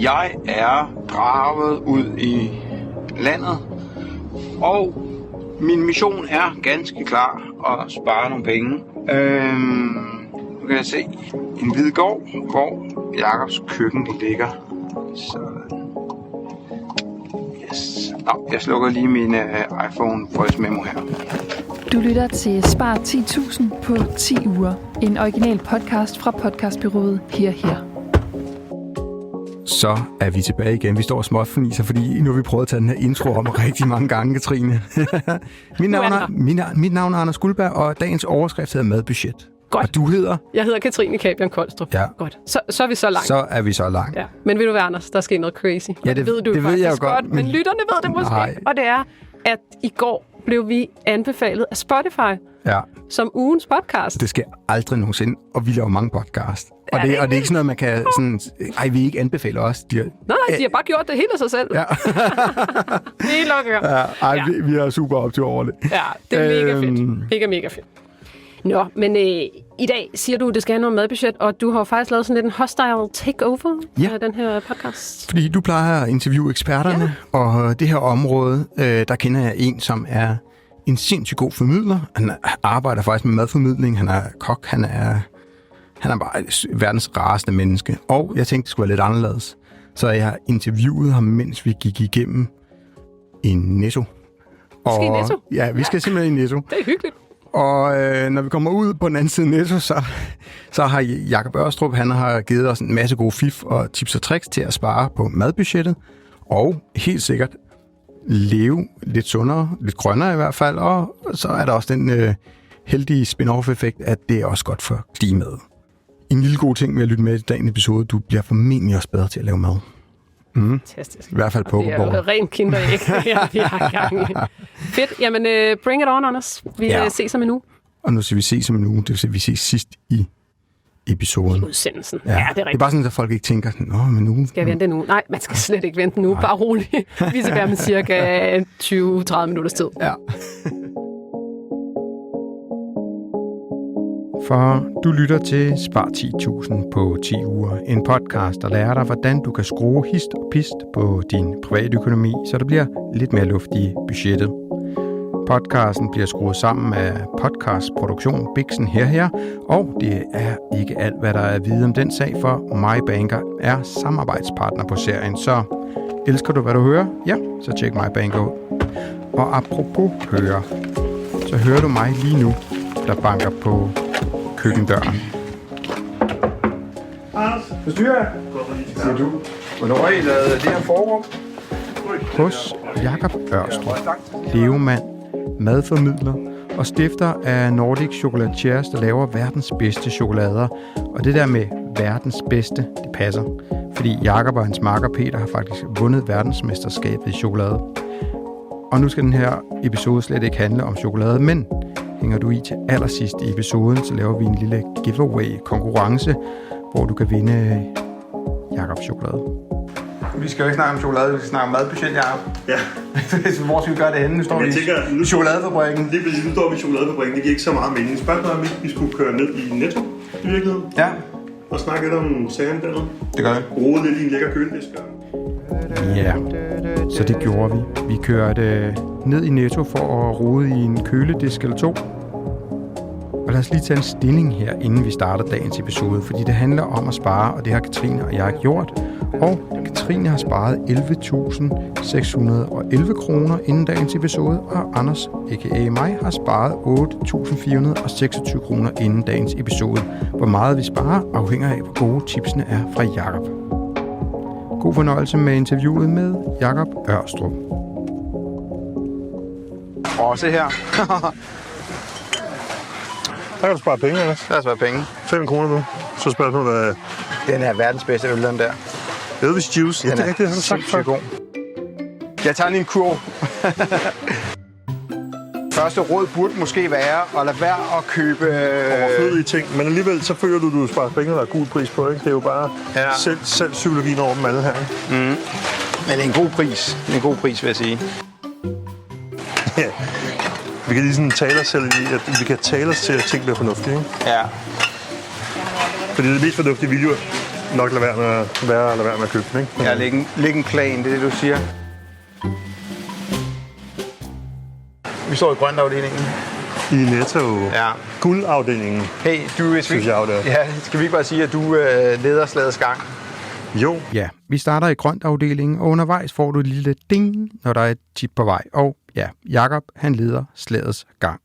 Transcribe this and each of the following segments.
Jeg er draget ud i landet, og min mission er ganske klar at spare nogle penge. Nu kan jeg se en hvid gård, hvor Jakobs køkken ligger. Sådan. Yes. Nå, jeg slukker lige min iPhone Voice Memo her. Du lytter til Spar 10.000 på 10 uger. En original podcast fra podcastbureauet Her. Så er vi tilbage igen. Vi står og småfniser, fordi nu har vi prøvet at tage den her intro om rigtig mange gange, Katrine. Mit navn er Anders Guldberg, og dagens overskrift hedder Madbudget. Godt. Og du hedder? Jeg hedder Katrine Kabian Koldstrup. Ja. Godt. Så er vi så langt. Så er vi så langt. Ja. Men ved du hvad, Anders? Der er sket noget crazy. Ja, det ved du det faktisk ved jeg jo godt. Men lytterne ved det måske. Nej. Og det er, at i går blev vi anbefalet af Spotify som ugens podcast. Det sker aldrig nogensinde, og vi laver mange podcast. Og det er ikke sådan noget, man kan sådan... Ej, vi ikke anbefale os. Nej, de har bare gjort det helt af sig selv. Ja. Helt okay. Vi er super optur over det. Ja, det er mega fedt. Mega fedt. Nå, men i dag siger du, at det skal have noget madbudget, og du har faktisk lavet sådan lidt en hostile takeover af den her podcast. Fordi du plejer at interviewe eksperterne, og det her område, der kender jeg en, som er en sindssygt god formidler. Han arbejder faktisk med madformidling, han er kok, han er bare verdens rareste menneske. Og jeg tænkte, det skulle være lidt anderledes. Så jeg interviewede ham, mens vi gik igennem en Netto. Skal i Netto? Ja, vi skal simpelthen i Netto. Det er hyggeligt. Og når vi kommer ud på den anden side Netto, så har Jakob Ørstrup, han har givet os en masse gode fif og tips og tricks til at spare på madbudgettet. Og helt sikkert leve lidt sundere, lidt grønnere i hvert fald. Og så er der også den heldige spin-off-effekt, at det er også godt for klimaet. En lille god ting med at lytte med i dagens episode, du bliver formentlig også bedre til at lave mad. Fantastisk. I hvert fald på. Det er jo rent kinderæg, vi har gang i. Fedt. Jamen, bring it on, Anders. Vi ses om en uge. Og nu skal vi ses om en uge. Det vil sige, at vi ses sidst i episoden. I udsendelsen. Ja, det er rigtigt. Det er bare sådan, at folk ikke tænker, men nu... Skal jeg vente en uge? Nej, man skal slet ikke vente en uge. Bare roligt. Vi er tilbage med cirka 20-30 minutters tid. Ja. For du lytter til Spar 10.000 på 10 uger. En podcast, der lærer dig, hvordan du kan skrue hist og pist på din private økonomi, så der bliver lidt mere luft i budgettet. Podcasten bliver skruet sammen af podcastproduktion Bixen Her, og det er ikke alt, hvad der er at vide om den sag, for MyBanker er samarbejdspartner på serien. Så elsker du, hvad du hører? Ja, så tjek MyBanker ud. Og apropos høre, så hører du mig lige nu, der banker på køkkendøren. Forstyrrer jeg? Siger du. Hvornår har I lavet det her forum? Hos Jakob Ørstrup, levemand, madformidler og stifter af Nordic Chocolatiers, der laver verdens bedste chokolader. Og det der med verdens bedste, det passer. Fordi Jakob og hans makker Peter har faktisk vundet verdensmesterskabet i chokolade. Og nu skal den her episode slet ikke handle om chokolade, men hænger du i til allersidst i episoden, så laver vi en lille giveaway-konkurrence, hvor du kan vinde Jakobs chokolade. Vi skal jo ikke snakke om chokolade, vi skal snakke om madbudget, Jakob. Ja. Hvor skal vi gøre det henne? Nu står vi i chokoladefabrikken. Lige præcis, nu står vi i chokoladefabrikken. Det giver ikke så meget mening. Spørgsmålet er, om vi skulle køre ned i Netto i virkeligheden. Ja. Og snakke lidt om sagerne dernede. Det gør vi. Rode lidt i en lækker køledisk. Ja, så det gjorde vi. Vi kørte ned i Netto for at rode i en køledisk eller to. Og lad os lige tage en stilling her, inden vi starter dagens episode, fordi det handler om at spare, og det har Katrine og jeg gjort. Og Katrine har sparet 11.611 kroner inden dagens episode, og Anders, a.k.a. mig, har sparet 8.426 kroner inden dagens episode. Hvor meget vi sparer, afhænger af, hvor gode tipsene er fra Jakob. God fornøjelse med interviewet med Jakob Ørstrup. Også her. Der kan du spare penge, Anders. Der er spare penge. 5 kroner nu. Så spørger du, hvad... Den er verdens bedste øl, den der. Elvis Juice. Ja, det er rigtigt, har du sagt før. God. Jeg tager lige en kurv. Første råd burde måske være at lade være at købe... overflødige ting, men alligevel så føler du sparer penge, der er god pris på, ikke? Det er jo bare selv psykologien over dem alle her. Mm. Men det er en god pris. Det er en god pris, vil jeg sige. Ja. Vi kan lige sådan tale os selv i, at vi kan tale os til, at ting bliver fornuftige, ikke? Ja. Fordi det mest fornuftige video nok lade være med at købe den, ikke? Ja, læg en plan, det er det, du siger. Vi står i grøntafdelingen. I Netto. Ja. Guldafdelingen. Hey, du synes jeg jo, det er. Ja, skal vi ikke bare sige, at du leder slagets gang? Jo. Ja, vi starter i grøntafdelingen, og undervejs får du et lille ding, når der er et tip på vej. Og ja, Jakob, han leder slagets gang.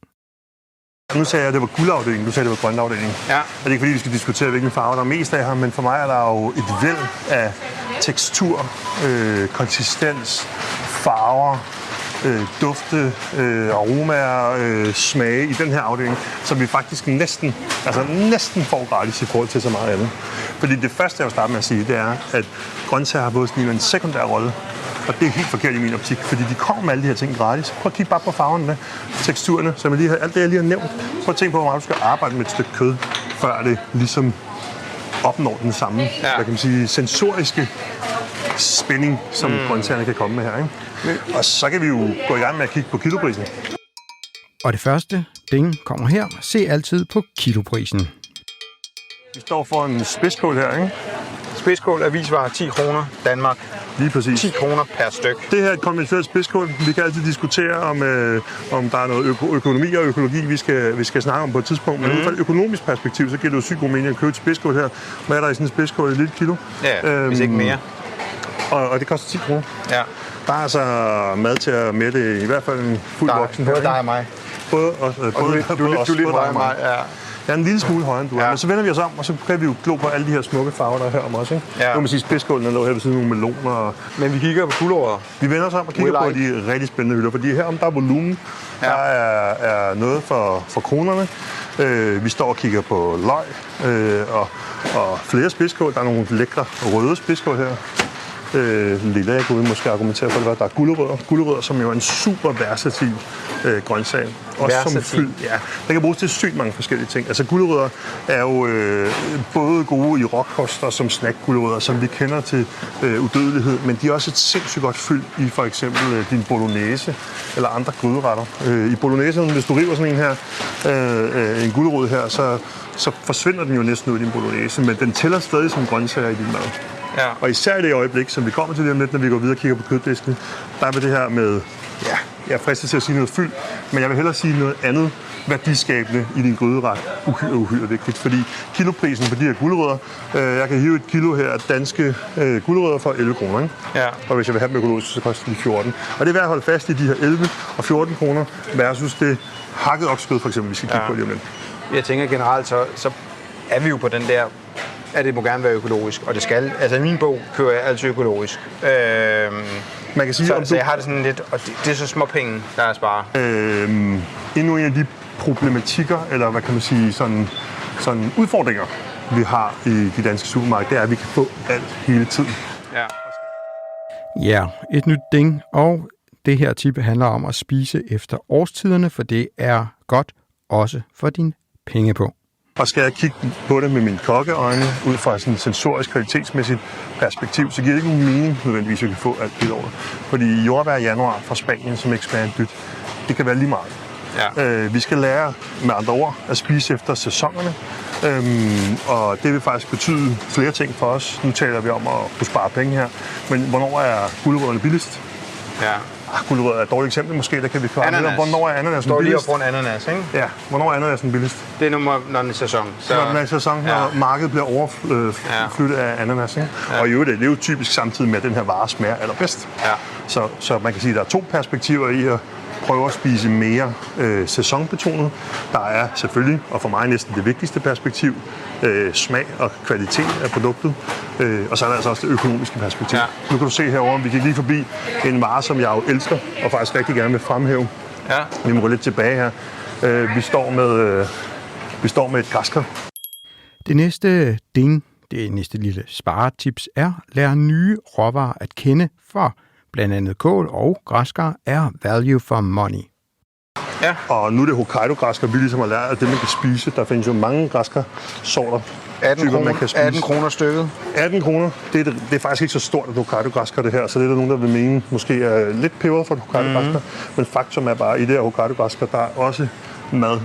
Nu sagde jeg, at det var guldafdelingen, du sagde, at det var grøntafdelingen. Ja. Og det er ikke fordi, vi skal diskutere, hvilken farve der er mest af her, men for mig er der jo et væld af tekstur, konsistens, farver, dufte, aromaer, smage i den her afdeling, som vi faktisk næsten får gratis i forhold til så meget andet. Fordi det første, jeg vil starte med at sige, det er, at grøntsager har både sådan en sekundær rolle, og det er helt forkert i min optik, fordi de kommer med alle de her ting gratis. Prøv at kigge bare på farverne, teksturerne, som alt det, jeg lige har nævnt. Prøv at tænke på, hvor meget du skal arbejde med et stykke kød, før det ligesom opnår den samme, hvad kan man sige, sensoriske spænding, som grøntsagerne kan komme med her, ikke? Og så kan vi jo gå i gang med at kigge på kiloprisen. Og det første ding kommer her. Se altid på kiloprisen. Vi står for en spidskål her, ikke? Spidskål, avisvarer, 10 kroner, Danmark. Lige præcis. 10 kroner per styk. Det her er et konventionelt spidskål. Vi kan altid diskutere, om der er noget økonomi og økologi, vi skal snakke om på et tidspunkt. Men ud fra et økonomisk perspektiv, så giver det jo sygt god mening at købe et spidskål her. Hvad er der i sådan et spidskål? Et lille kilo? Ja, hvis ikke mere. Og det koster 10 kroner. Ja. Der er altså mad til at mætte i hvert fald en fuld voksen. Både dig og mig. Både du er lidt højere end mig. Ja. Jeg er en lille smule højere end du er, men så vender vi os om, og så kan vi jo glo på alle de her smukke farver, der er her om os, ikke? Ja. Nu kan man sige, spidskålen lå her ved siden af nogle meloner. Men vi kigger på gulerødder. Vi vender os om og kigger på de rigtig spændende hylder, fordi herom der er volumen, der er noget for kronerne. Vi står og kigger på løg og flere spidskål. Der er nogle lækre røde spidskål her. Lilla, jeg kunne måske argumentere for det, der er gulerødder. Gulerødder, som jo er en super versatil grøntsag. Også som fyld. Ja, der kan bruges til sygt mange forskellige ting. Altså gulerødder er jo både gode i råkoster som snackgulerødder, som vi kender til udødelighed, men de er også et sindssygt godt fyld i for eksempel din bolognese eller andre gryderetter. I bolognese, hvis du river sådan en her, en gulerod her, så forsvinder den jo næsten ud i din bolognese, men den tæller stadig som grøntsager i din mad. Ja. Og især i det øjeblik, som vi kommer til det om lidt, når vi går videre og kigger på køddisken, der er det her med, ja, jeg er fristet til at sige noget fyld, men jeg vil hellere sige noget andet værdiskabende i din gryderet. Uhyre vigtigt, fordi kiloprisen på de her gulerødder, jeg kan hive et kilo her af danske gulerødder for 11 kroner, ikke? Ja. Og hvis jeg vil have dem økologisk, så koster de 14. Og det er værd at holde fast i de her 11 og 14 kroner versus det hakket oksekød, for eksempel, vi skal kigge på lige om lidt. Jeg tænker generelt, så er vi jo på den der, at det må gerne være økologisk, og det skal. Altså i min bog kører jeg altid økologisk. Man kan sige, så jeg har det sådan lidt, og det er så små penge, der er at spare. Endnu en af de problematikker, eller hvad kan man sige, sådan udfordringer, vi har i de danske supermarkeder, det er, at vi kan få alt hele tiden. Ja, et nyt ding, og det her tip handler om at spise efter årstiderne, for det er godt også for din pengepung. Og skal jeg kigge på det med mine kokkeøjne, ud fra sådan et sensorisk, kvalitetsmæssigt perspektiv, så giver det ikke nogen mening nødvendigvis, at vi kan få alt det over. Fordi jordbær i januar fra Spanien, som ikke smager en dyt, det kan være lige meget. Ja. Vi skal lære med andre ord at spise efter sæsonerne, og det vil faktisk betyde flere ting for os. Nu taler vi om at kunne spare penge her, men hvornår er gulerødderne billigst? Ja. Gulerødder er et dårligt eksempel måske, der kan vi klare lidt om, hvornår er ananasen billigst? Står lige op ananas, ikke? Ja, hvornår er ananasen billigst? Det er når den er sæson. Så... Når den er sæson, når markedet bliver overflyttet af ananas, ikke? Ja. Og i øvrigt, det er jo typisk samtidig med, at den her vare smager allerbedst. Ja. Så man kan sige, at der er 2 perspektiver i at prøve at spise mere sæsonbetonet. Der er selvfølgelig, og for mig næsten det vigtigste perspektiv, smag og kvalitet af produktet. Og så er der altså også det økonomiske perspektiv. Ja. Nu kan du se herovre, vi gik lige forbi en vare, som jeg jo elsker, og faktisk rigtig gerne vil fremhæve. Ja. Vi må gå lidt tilbage her. Vi står med et græskar. Det næste ding, det næste lille sparetips er, lær nye råvarer at kende, for blandt andet kål og græskar er value for money. Ja. Og nu er det Hokkaido-græskar, vi ligesom har lært, at det man kan spise. Der findes jo mange græskarsorter. 18 kroner stykket. 18 kroner. Det er faktisk ikke så stort, at Hokkaido-græskar det her, så det er der nogen, der vil mene, måske er lidt peber for et Hokkaido-græskar. Men faktum er bare, at i det her Hokkaido-græskar, der er også mad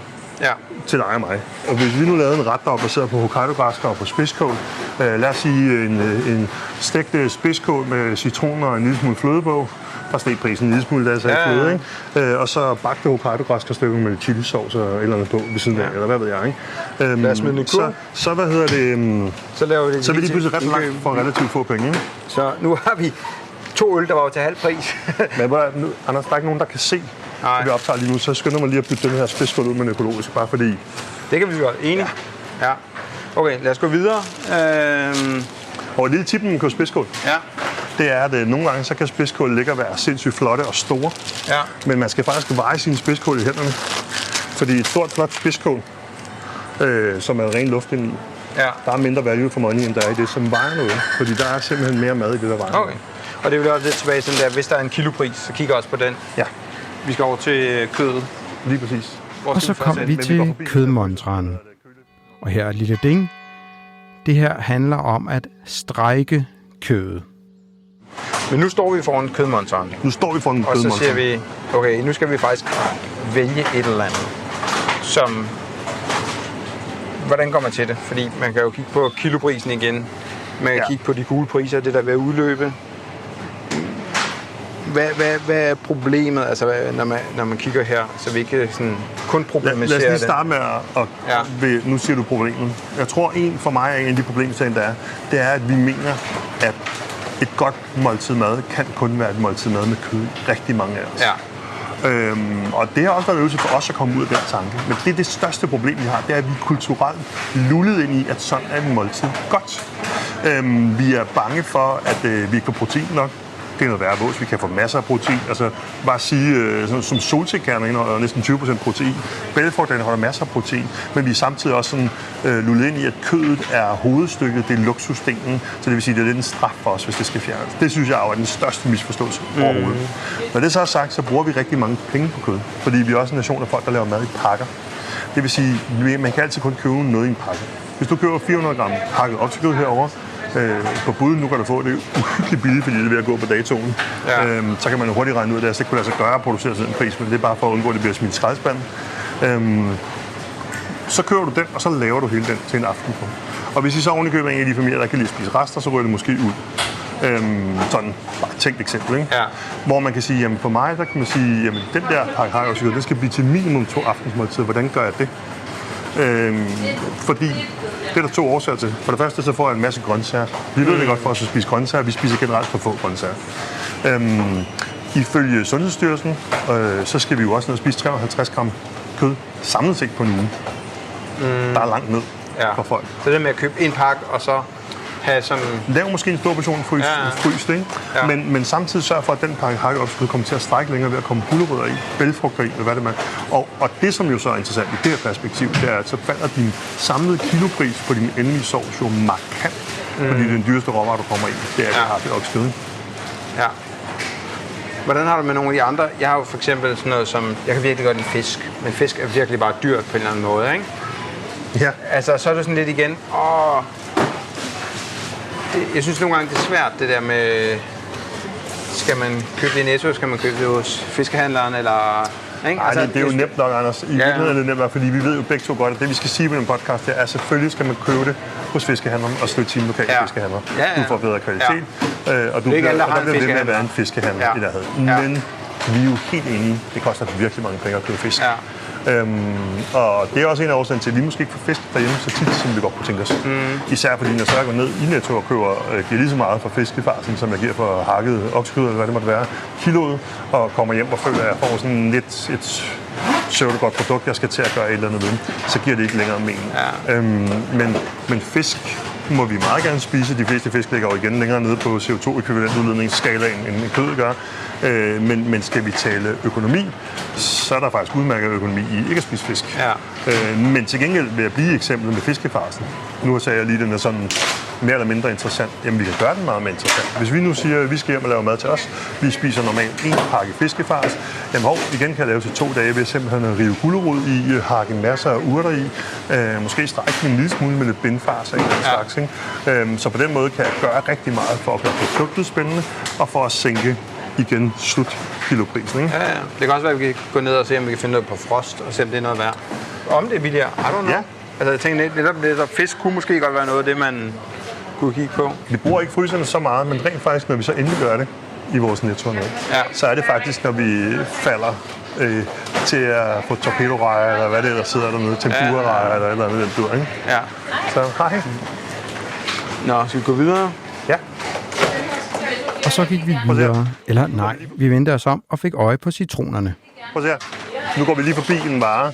til dig og mig. Og hvis vi nu lavede en ret, der var baseret på Hokkaido-græskar og på spidskål, lad os sige en stegt spidskål med citron og en lille smule fløde på, der steg prisen en lille smule, da jeg sagde fløde, ikke? Og så bagte Hokkaido-græskarstykker med chilisauce og et eller andet på ved siden af, eller hvad ved jeg, ikke? Lad os smide den i kurv. Så hvad hedder det? Så laver vi det. Så vil de pludselig ret langt for relativt få penge, ikke? Så nu har vi 2 øl, der var til halv pris. Men nu, Anders, der er ikke nogen, der kan se, at vi optager lige nu, så skynder mig lige at bytte den her spidskål ud med en økologisk, bare fordi... Det kan vi godt. Enig? Ja. Okay, lad os gå videre. Og et lille tip med en spidskål, det er, at nogle gange så kan spidskål ligge og være sindssygt flotte og store. Ja. Men man skal faktisk veje sine spidskål i hænderne. Fordi et stort, flot spidskål, som er ren luft indeni, der er mindre value for money, end der er i det, som vejer noget. Fordi der er simpelthen mere mad i det, der vejer. Okay. Og det vil også lidt tilbage til den der, hvis der er en kilopris, så kigger også på den. Ja. Vi skal over til kødet. Lige præcis. Og så kom vi til kødmontraen. Og her er et lille ding. Det her handler om at strække kødet. Men nu står vi foran kødmontraen. Nu står vi foran en kødmontraen. Og så siger vi, okay, nu skal vi faktisk vælge et eller andet, som... Hvordan går man til det? Fordi man kan jo kigge på kiloprisen igen. Man kan kigge på de gule priser, det der ved at udløbe. Hvad er problemet, altså, når man kigger her, så vi ikke sådan kun problematisere det? Lad os lige starte med at nu siger du problemet. Jeg tror, for mig er en af de problemstillinger, der er, det er, at vi mener, at et godt måltid mad kan kun være et måltid mad med kød. Rigtig mange af os. Ja. Og det har også været øvelse for os at komme ud af den tanke. Men det er det største problem, vi har, det er, at vi er kulturelt lullet ind i, at sådan er et måltid godt. Vi er bange for, at vi ikke får protein nok. Det er noget værre vås. Vi kan få masser af protein. Altså, bare sige, som solsikkerner indeholder næsten 20% protein. Bælgfrugt indeholder masser af protein. Men vi er samtidig også sådan, lullet ind i, at kødet er hovedstykket. Det er luksusdelen. Så det vil sige, at det er lidt en straf for os, hvis det skal fjernes. Det synes jeg er den største misforståelse overhovedet. Når det så er sagt, så bruger vi rigtig mange penge på kød. Fordi vi er også en nation af folk, der laver mad i pakker. Det vil sige, man kan altid kun købe noget i en pakke. Hvis du køber 400 gram pakket oksekød herovre, på bud, nu kan du få det uhyggeligt billigt, fordi det er ved at gå på datoen. Ja. Så kan man jo hurtigt regne ud, at det ikke kunne lade sig gøre at producere sådan en pris, men det er bare for at undgå, at det bliver smidt i skraldespanden. Så køber du den, og så laver du hele den til en aften på. Og hvis I så ovenikøber en af de familier, der kan lide at spise rester, så ryger det måske ud. Sådan bare et tænkt eksempel, ikke? Ja. Hvor man kan sige, jamen for mig, der kan man sige, jamen den der pakke har jeg også, det skal blive til minimum 2 aftensmåltider. Hvordan gør jeg det? Fordi det er der 2 årsager til. For det første, så får jeg en masse grøntsager. Vi ved det godt for os at spise grøntsager. Vi spiser generelt for få grøntsager. Ifølge Sundhedsstyrelsen, så skal vi jo også ned og spise 350 gram kød samlet set på en uge. Der er langt ned for folk. Så det med at købe en pakke, og så have sådan... Lav måske en stor portion fryst, ikke? Ja. Men samtidig sørg for, at den pakke hakkeopskud kommer til at strække længere ved at komme gulerødder i, bælgfrugter i, eller hvad det er. Og det, som jo så er interessant i det her perspektiv, det er, at så falder din samlede kilopris på din endelige sovs jo markant. Fordi den dyreste råvarer, du kommer i, det er det hakkeopskud. Ja. Hvordan har du med nogle af de andre? Jeg har jo for eksempel sådan noget som... Jeg kan virkelig godt lide fisk, men fisk er virkelig bare dyrt på en eller anden måde, ikke? Ja. Altså, så er det sådan lidt igen... Jeg synes nogle gange, det er svært, det der med... Skal man købe det i Netto, skal man købe det hos fiskehandleren, eller... Ikke? Altså, det er jo nemt nok, Anders. I virkeligheden er det nemt nok, fordi vi ved jo begge to godt, at det vi skal sige på den podcast, det er, at selvfølgelig skal man købe det hos fiskehandleren og støtte sine lokale fiskehandlere. Du får bedre kvalitet, og der bliver ved med at være en fiskehandler i nærheden. Men vi er jo helt enige, det koster virkelig mange penge at købe fisk. Ja. Og det er også en af årsagen til, at vi måske ikke får fisk derhjemme så tit, som vi godt kunne tænke os. Især fordi, når jeg går ned i Netto og giver lige så meget for fiskefarsen, som jeg giver for hakket oksekød, eller hvad det måtte være, kiloet, og kommer hjem og føler, at jeg får sådan lidt et pseudogodt produkt, jeg skal til at gøre et eller andet ved, så giver det ikke længere mening. Ja. Men fisk må vi meget gerne spise. De fleste fisk ligger jo igen længere nede på CO2-ekvivalentudledningsskalaen, end kødet gør. Men skal vi tale økonomi, så er der faktisk udmærket økonomi i ikke at spise fisk. Ja. Men til gengæld vil jeg blive eksemplet med fiskefarsen. Nu sagde jeg lige, at den er sådan mere eller mindre interessant. Jamen, vi kan gøre den meget mere interessant. Hvis vi nu siger, at vi skal hjem og lave mad til os, vi spiser normalt 1 pakke fiskefars, jamen igen kan jeg lave til 2 dage ved simpelthen at rive gulerod i, hakke masser af urter i, måske strække en lille smule med lidt bindfars af en slags. Ikke? Så på den måde kan jeg gøre rigtig meget for at gøre produktet spændende, og for at sænke igen slutkiloprisen, ikke? Ja. Det kan også være, at vi kan gå ned og se, om vi kan finde noget på frost, og se, om det er noget værd. Om det er billigere, I don't know. Ja. Altså, jeg tænker, netop fisk kunne måske godt være noget af det, man kunne kigge på. Vi bruger ikke fryserne så meget, men rent faktisk, når vi så endelig gør det i vores Netto, så er det faktisk, når vi falder til at få torpedorejer, eller hvad det ellers sidder dernede, tempura-rejer, eller et eller andet, den dur, ikke? Ja. Så hej. Nå, skal vi gå videre? Ja. Og så gik vi videre. Eller nej, vi vendte os om og fik øje på citronerne. Prøv at se her. Nu går vi lige forbi en vare,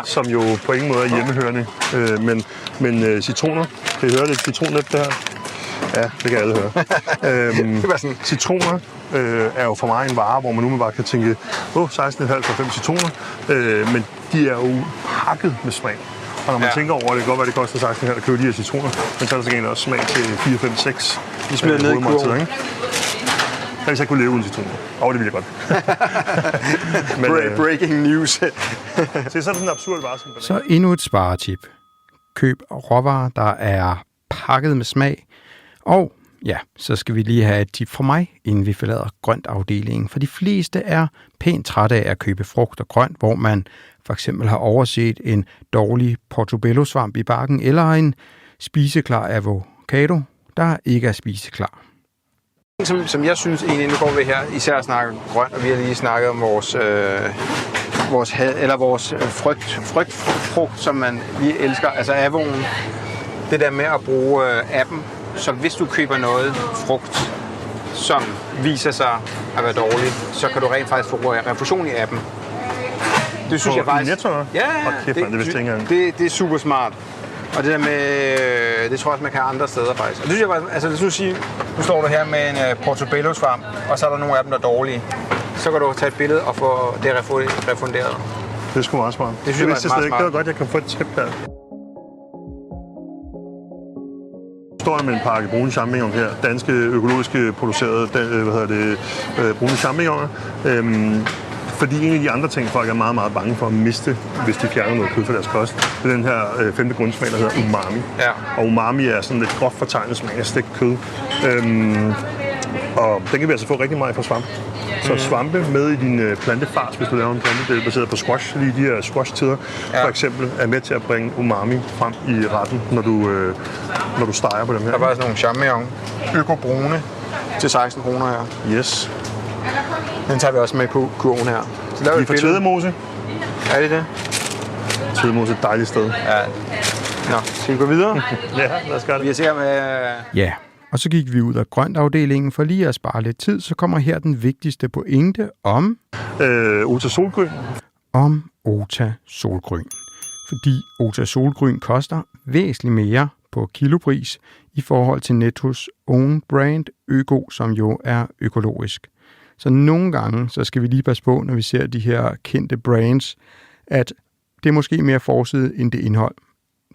som jo på ingen måde er hjemmehørende. Men citroner, kan I høre det? Citronnet, det her? Ja, det kan alle høre. Citroner er jo for mig en vare, hvor man nu bare kan tænke, 16,5 for 5 citroner, men de er jo pakket med smag. Og når man tænker over det, kan godt være, det koster 16,5 at købe de her citroner, men så er der så gengæld også smag til 4, 5, 6. De smider ned i kurven. Ikke? Hvis jeg kunne leve uden citroner. Det ville jeg godt. Men, breaking news. Så er sådan en absurd vare. Så endnu et sparetip. Køb råvarer, der er pakket med smag. Og ja, så skal vi lige have et tip fra mig, inden vi forlader grøntafdelingen. For de fleste er pænt trætte af at købe frugt og grønt, hvor man for eksempel har overset en dårlig portobello-svamp i bakken, eller en spiseklar avocado, der ikke er spiseklar. Som jeg synes egentlig, nu går vi her især snakke grønt, og vi har lige snakket om vores frygtfrugt, som man lige elsker, altså avoen. Det der med at bruge appen, så hvis du køber noget frugt, som viser sig at være dårligt, så kan du rent faktisk få refusion i appen. Det synes jeg faktisk. Netto? Det er super smart. Og det der med, det tror jeg også, man kan andre steder faktisk. Og det synes jeg faktisk, altså lad os sige, nu står du her med en portobello-svamp, og så er der nogle af dem, der er dårlige. Så kan du tage et billede og få det refunderet. Det er sgu meget smart. Det synes jeg meget smart. Det var godt, jeg kan få et tip her. Står med en pakke brune champignon her, danske økologiske producerede brune champignoner. Fordi en af de andre ting, folk er meget, meget bange for at miste, hvis de fjerner noget kød fra deres kost, det er den her 5. grundsmag, der hedder umami. Ja. Og umami er sådan lidt groft fortegnet smag af stegt kød. Og den kan vi altså få rigtig meget fra svampe. Så svampe med i din plantefars, hvis du laver en plante baseret på squash, lige de her squash-tider, for eksempel, er med til at bringe umami frem i retten, når du steger på dem her. Der er bare sådan nogle champignon, økobrune, til 16 kroner her. Yes. Den tager vi også med på kurven her. Så laver vi for Tvedemose. Er det det? Tvedemose er et dejligt sted. Ja. Nå, skal vi gå videre? Ja, lad os gøre det. Vi er sikre med... Ja, og så gik vi ud af grøntafdelingen, for lige at spare lidt tid, så kommer her den vigtigste pointe om... Ota Solgryn. Om Ota Solgryn. Fordi Ota Solgryn koster væsentligt mere på kilopris i forhold til Nettos own brand Øko, som jo er økologisk. Så nogle gange, så skal vi lige passe på, når vi ser de her kendte brands, at det er måske mere forside end det indhold.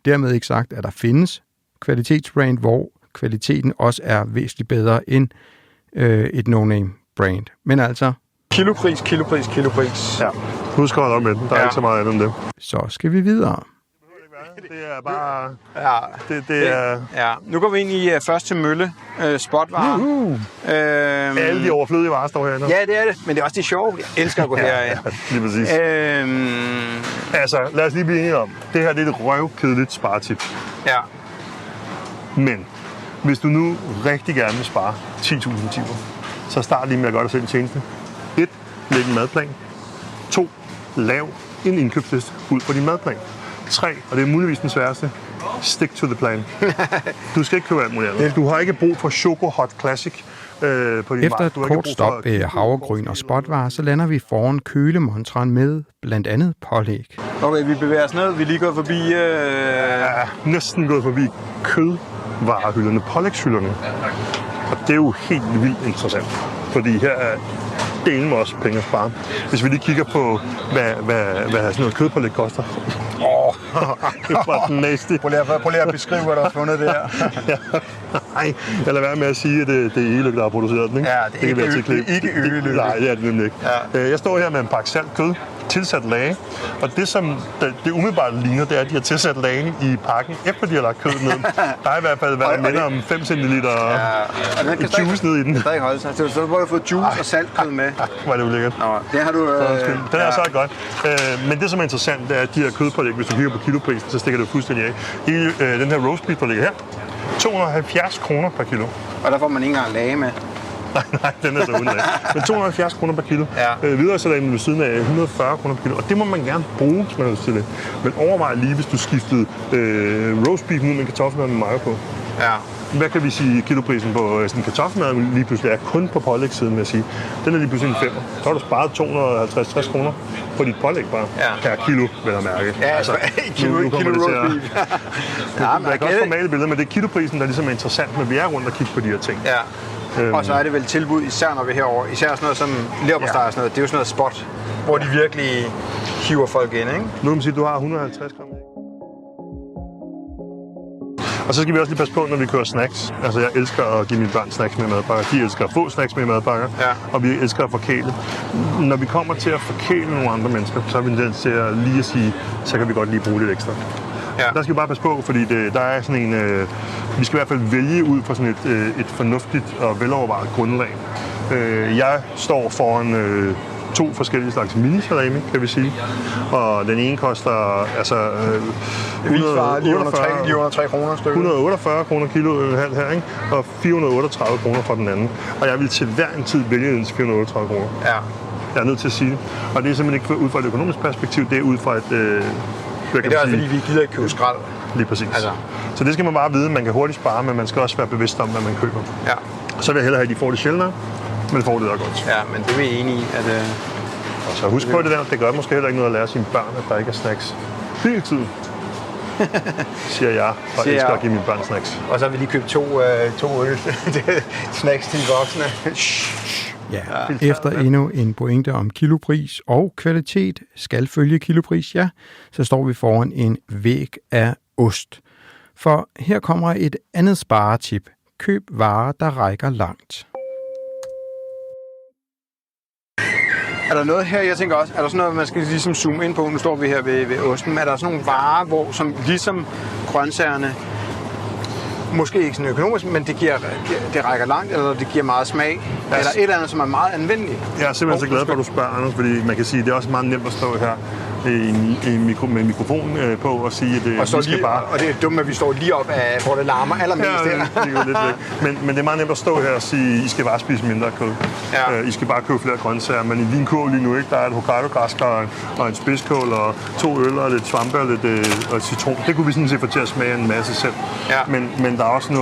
Dermed ikke sagt, at der findes kvalitetsbrand, hvor kvaliteten også er væsentligt bedre end et no-name brand. Men altså... Kilopris. Ja, husk at holde med den. Der er ikke så meget andet end det. Så skal vi videre. Det er bare... Ja. Det er... Ja. Nu går vi ind i først til Mølle spotvarer. Alle de overflødige varer står herinde. Ja, det er det. Men det er også de sjove. Jeg elsker at gå herinde. Ja, lige præcis. Altså, lad os lige blive enige om. Det her det er et røvkedeligt sparetip. Ja. Men hvis du nu rigtig gerne vil spare 10.000 timer, så start lige med at gøre dig selv en tjeneste. 1. Læg en madplan. 2. Lav en indkøbsliste ud fra din madplan. 3, og det er muligvis den sværeste, stick to the plan. Du skal ikke købe alt muligt andet. Du har ikke brug for Choco Hot Classic på din Efter et kort stop ved havregryn og spotvarer, så lander vi foran kølemontren med blandt andet pålæg. Okay, vi bevæger os ned. Vi er lige gået forbi... næsten gået forbi kødvarehylderne, pålægshylderne. Og det er jo helt vildt interessant, fordi her er delen med også penge at spare. Hvis vi lige kigger på, hvad sådan noget kødpålæg koster. Det var nasty. Prøv lige at beskrive, hvad du har fundet der. Nej, jeg lader være med at sige, at det er Eløk, der har produceret den. Ikke? Ja, det er ikke Eløk. Nej, det er det nemlig ikke. Ja. Jeg står her med en pakke salt kød. tilsat lage. Og det, som det umiddelbart ligner, det er, at de har tilsat lagen i pakken, efter de har lagt kød ned. Der har i hvert fald været mindre om 5 cl juice ned i den. Det kan holde sig. Så du har fået juice og saltkød med. Var det ulækkert. Det har du... Den er så godt. Men det, som er interessant, det er, at de her kødpålæg, hvis du kigger på kiloprisen, så stikker det fuldstændig af. Hele den her roast beef, der ligger her, 270 kroner per kilo. Og der får man ikke engang lage med. Nej, den er så uden af. Men 270 kroner per kilo. Videre så lader ved siden af 140 kroner per kilo. Og det må man gerne bruge, hvis man har lyst til det. Men overvej lige, hvis du skiftede roast beef ud med kartoffelmad med mayo på. Ja. Hvad kan vi sige, kiloprisen på sådan en kartoffelmad lige pludselig er kun på pålægssiden, vil jeg sige. Den er lige pludselig en 5'er. Så har du sparet 250-60 kroner på dit pålæg bare. Per kilo, vil jeg mærke. Ja, altså, kilo roast beef. Jeg kan også formale billeder, men det er kiloprisen, der ligesom er interessant, når vi er rundt og kigger på de her ting. Ja. Og så er det vel tilbud, især når vi er herovre. Især sådan noget som leverpostej og sådan noget. Det er jo sådan noget spot, hvor de virkelig hiver folk ind, ikke? Nu kan man sige, at du har 150 gram. Og så skal vi også lige passe på, når vi kører snacks. Altså, jeg elsker at give mine børn snacks med madpakker. De elsker at få snacks med madpakker. Og vi elsker at forkæle. Når vi kommer til at forkæle nogle andre mennesker, så er vi nødt til at lige at sige, så kan vi godt lige bruge lidt ekstra. Der skal vi bare passe på, fordi der er sådan en... vi skal i hvert fald vælge ud fra sådan et fornuftigt og velovervejet grundlag. Jeg står foran 2 forskellige slags mini-salami, kan vi sige. Og den ene koster 103 kroner stykket. 148 kroner kilo her, ikke? Og 438 kroner for den anden. Og jeg vil til hver en tid vælge den til 438 kroner. Ja. Jeg er nødt til at sige det. Og det er simpelthen ikke ud fra et økonomisk perspektiv, det er ud fra et... Men det er også fordi, vi gider ikke købe skrald. Lige præcis. Altså. Så det skal man bare vide. Man kan hurtigt spare, men man skal også være bevidst om, hvad man køber. Ja. Så vil jeg hellere have, at de får det sjældnere, men får det der godt. Ja, men det er vi enige i, at... Og så husk på det der. Det gør måske heller ikke noget at lære sine børn, at der ikke er snacks hele tiden. Siger jeg, og elsker at give mine børn snacks. Og så har vi lige købt to øl. Snacks til voksne. Ja, efter endnu en pointe om kilopris og kvalitet skal følge kilopris, så står vi foran en væg af ost. For her kommer et andet sparetip. Køb varer, der rækker langt. Er der noget her, jeg tænker også, er der sådan noget, man skal ligesom zoome ind på? Nu står vi her ved osten. Er der sådan nogle varer, hvor som ligesom grøntsagerne, måske ikke sådan økonomisk, men det rækker langt, eller det giver meget smag, eller et eller andet, som er meget anvendeligt? Jeg er simpelthen så glad for, at du spørger, Anders, fordi man kan sige, at det er også meget nemt at stå her med mikrofon på og sige, at vi skal bare... Og det er dumt, at vi står lige op af, hvor det larmer allermest der. Det går lidt væk. Men det er meget nemt at stå her og sige, at I skal bare spise mindre kød. Ja. I skal bare købe flere grøntsager. Men i din kurv lige nu, ikke, der er et Hokkaido-græskar og en spidskål og 2 øl og lidt svampe og lidt citron. Det kunne vi sådan set få til at smage en masse selv. Ja. Men der er også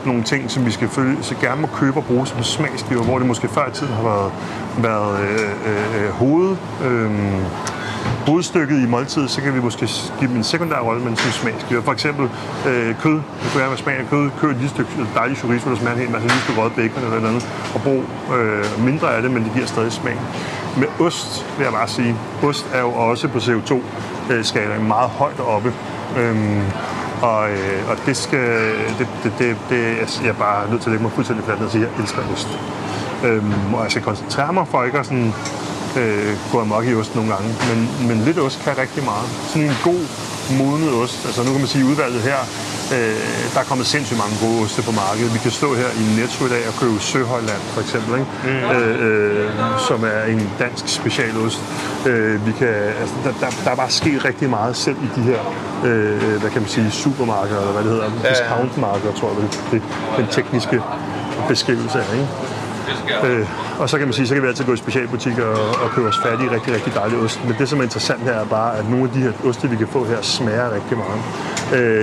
nogle ting, som vi skal så gerne må købe og bruge som smagsgiver, hvor det måske før i tiden har været hovedstykket i måltid, så kan vi måske give dem en sekundær rolle, men som smagsgiver. For eksempel kød. Det kunne være med smag af kød. Køb et lille stykke dejlig chorizo, der smager en hel masse, en lille stykke rødt bacon eller noget andet, og brug mindre af det, men det giver stadig smag. Med ost vil jeg bare sige, ost er jo også på CO2-skalaen meget højt oppe. Og det skal... jeg er bare nødt til at lægge mig fuldstændig fladt ned og sige, at jeg elsker ost. Og jeg skal koncentrere mig for ikke at sådan, gå amok i ost nogle gange. Men lidt ost kan rigtig meget. Sådan en god, modnet ost. Altså nu kan man sige, udvalget her, der er kommet sindssygt mange gode oste på markedet. Vi kan stå her i Netto i dag og købe Søhøjland for eksempel, ikke? Som er en dansk specialost. Der er bare sket rigtig meget selv i de her, hvad kan man sige, supermarkeder, eller hvad det hedder, discountmarkeder, tror jeg, det den tekniske beskrivelse er, ikke? Og så kan man sige, så kan vi altid gå i specialbutikker og købe os fat i rigtig, rigtig dejlig ost. Men det, som er interessant her, er bare, at nogle af de her oste, vi kan få her, smager rigtig meget.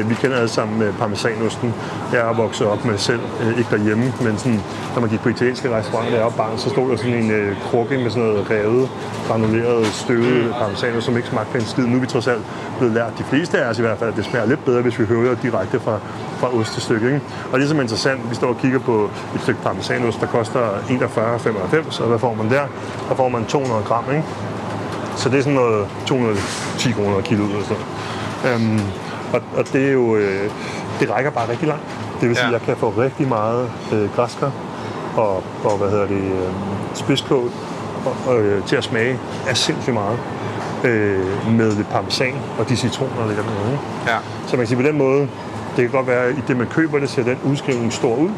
Vi kender alle sammen parmesanosten. Jeg er vokset op med selv, ikke derhjemme, men sådan, når man gik på italienske restauranter deroppe barn, så stod der sådan en krukke med sådan noget revet, granuleret, støvet parmesanost, som ikke smagte en skid. Nu er vi trods alt blevet lært, de fleste af os i hvert fald, at det smager lidt bedre, hvis vi hører direkte fra ostestykket, ikke? Og det, som er interessant, vi står og kigger på et stykke parmesanost, der koster 41,95, og hvad får man der? Der får man 200 gram, ikke? Så det er sådan noget 210 kroner kilo eller sådan noget. Og det er jo, det rækker bare rigtig langt. Det vil sige, at jeg kan få rigtig meget græskar og spidskål til at smage af sindssygt meget. Med lidt parmesan og de citroner, der ligger dernede. Ja. Så man kan sige på den måde, det kan godt være, at i det man køber det, ser den udskrivning stor ud,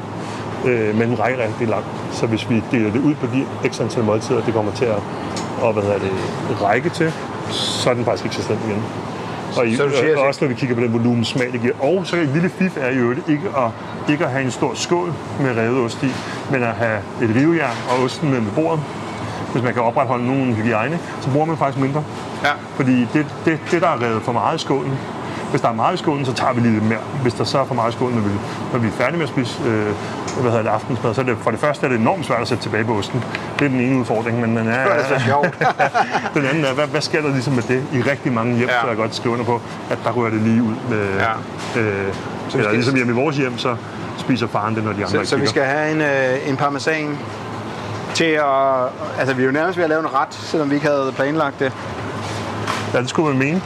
men den rækker rigtig langt. Så hvis vi deler det ud på de ekstra antal måltider, det kommer til at række til, så er den faktisk ikke så slemt igen. Og også når vi kigger på den volumen smag, det giver. Og så et lille fif er jo ikke at have en stor skål med revet ost i, men at have et rivejern og osten med ved bordet. Hvis man kan opretholde nogen hygiejne, så bruger man faktisk mindre. Ja. Fordi det der er revet for meget i skålen, hvis der er meget i skålen, så tager vi lidt mere. Hvis der så er for meget i skålen, når vi er færdige med at spise aftensmad, så er det for det første er det enormt svært at sætte tilbage på osten. Det er den ene udfordring, men den er... Det er så sjovt. Den anden er, hvad sker der ligesom med det? I rigtig mange hjem, så er jeg godt skrive under på, at der rører det lige ud med... eller ligesom hjemme i vores hjem, så spiser faren det, når de andre så vi skal have en parmesan til at... Altså, vi er jo nærmest ved at lave en ret, selvom vi ikke havde planlagt det. Ja, det skulle man mene.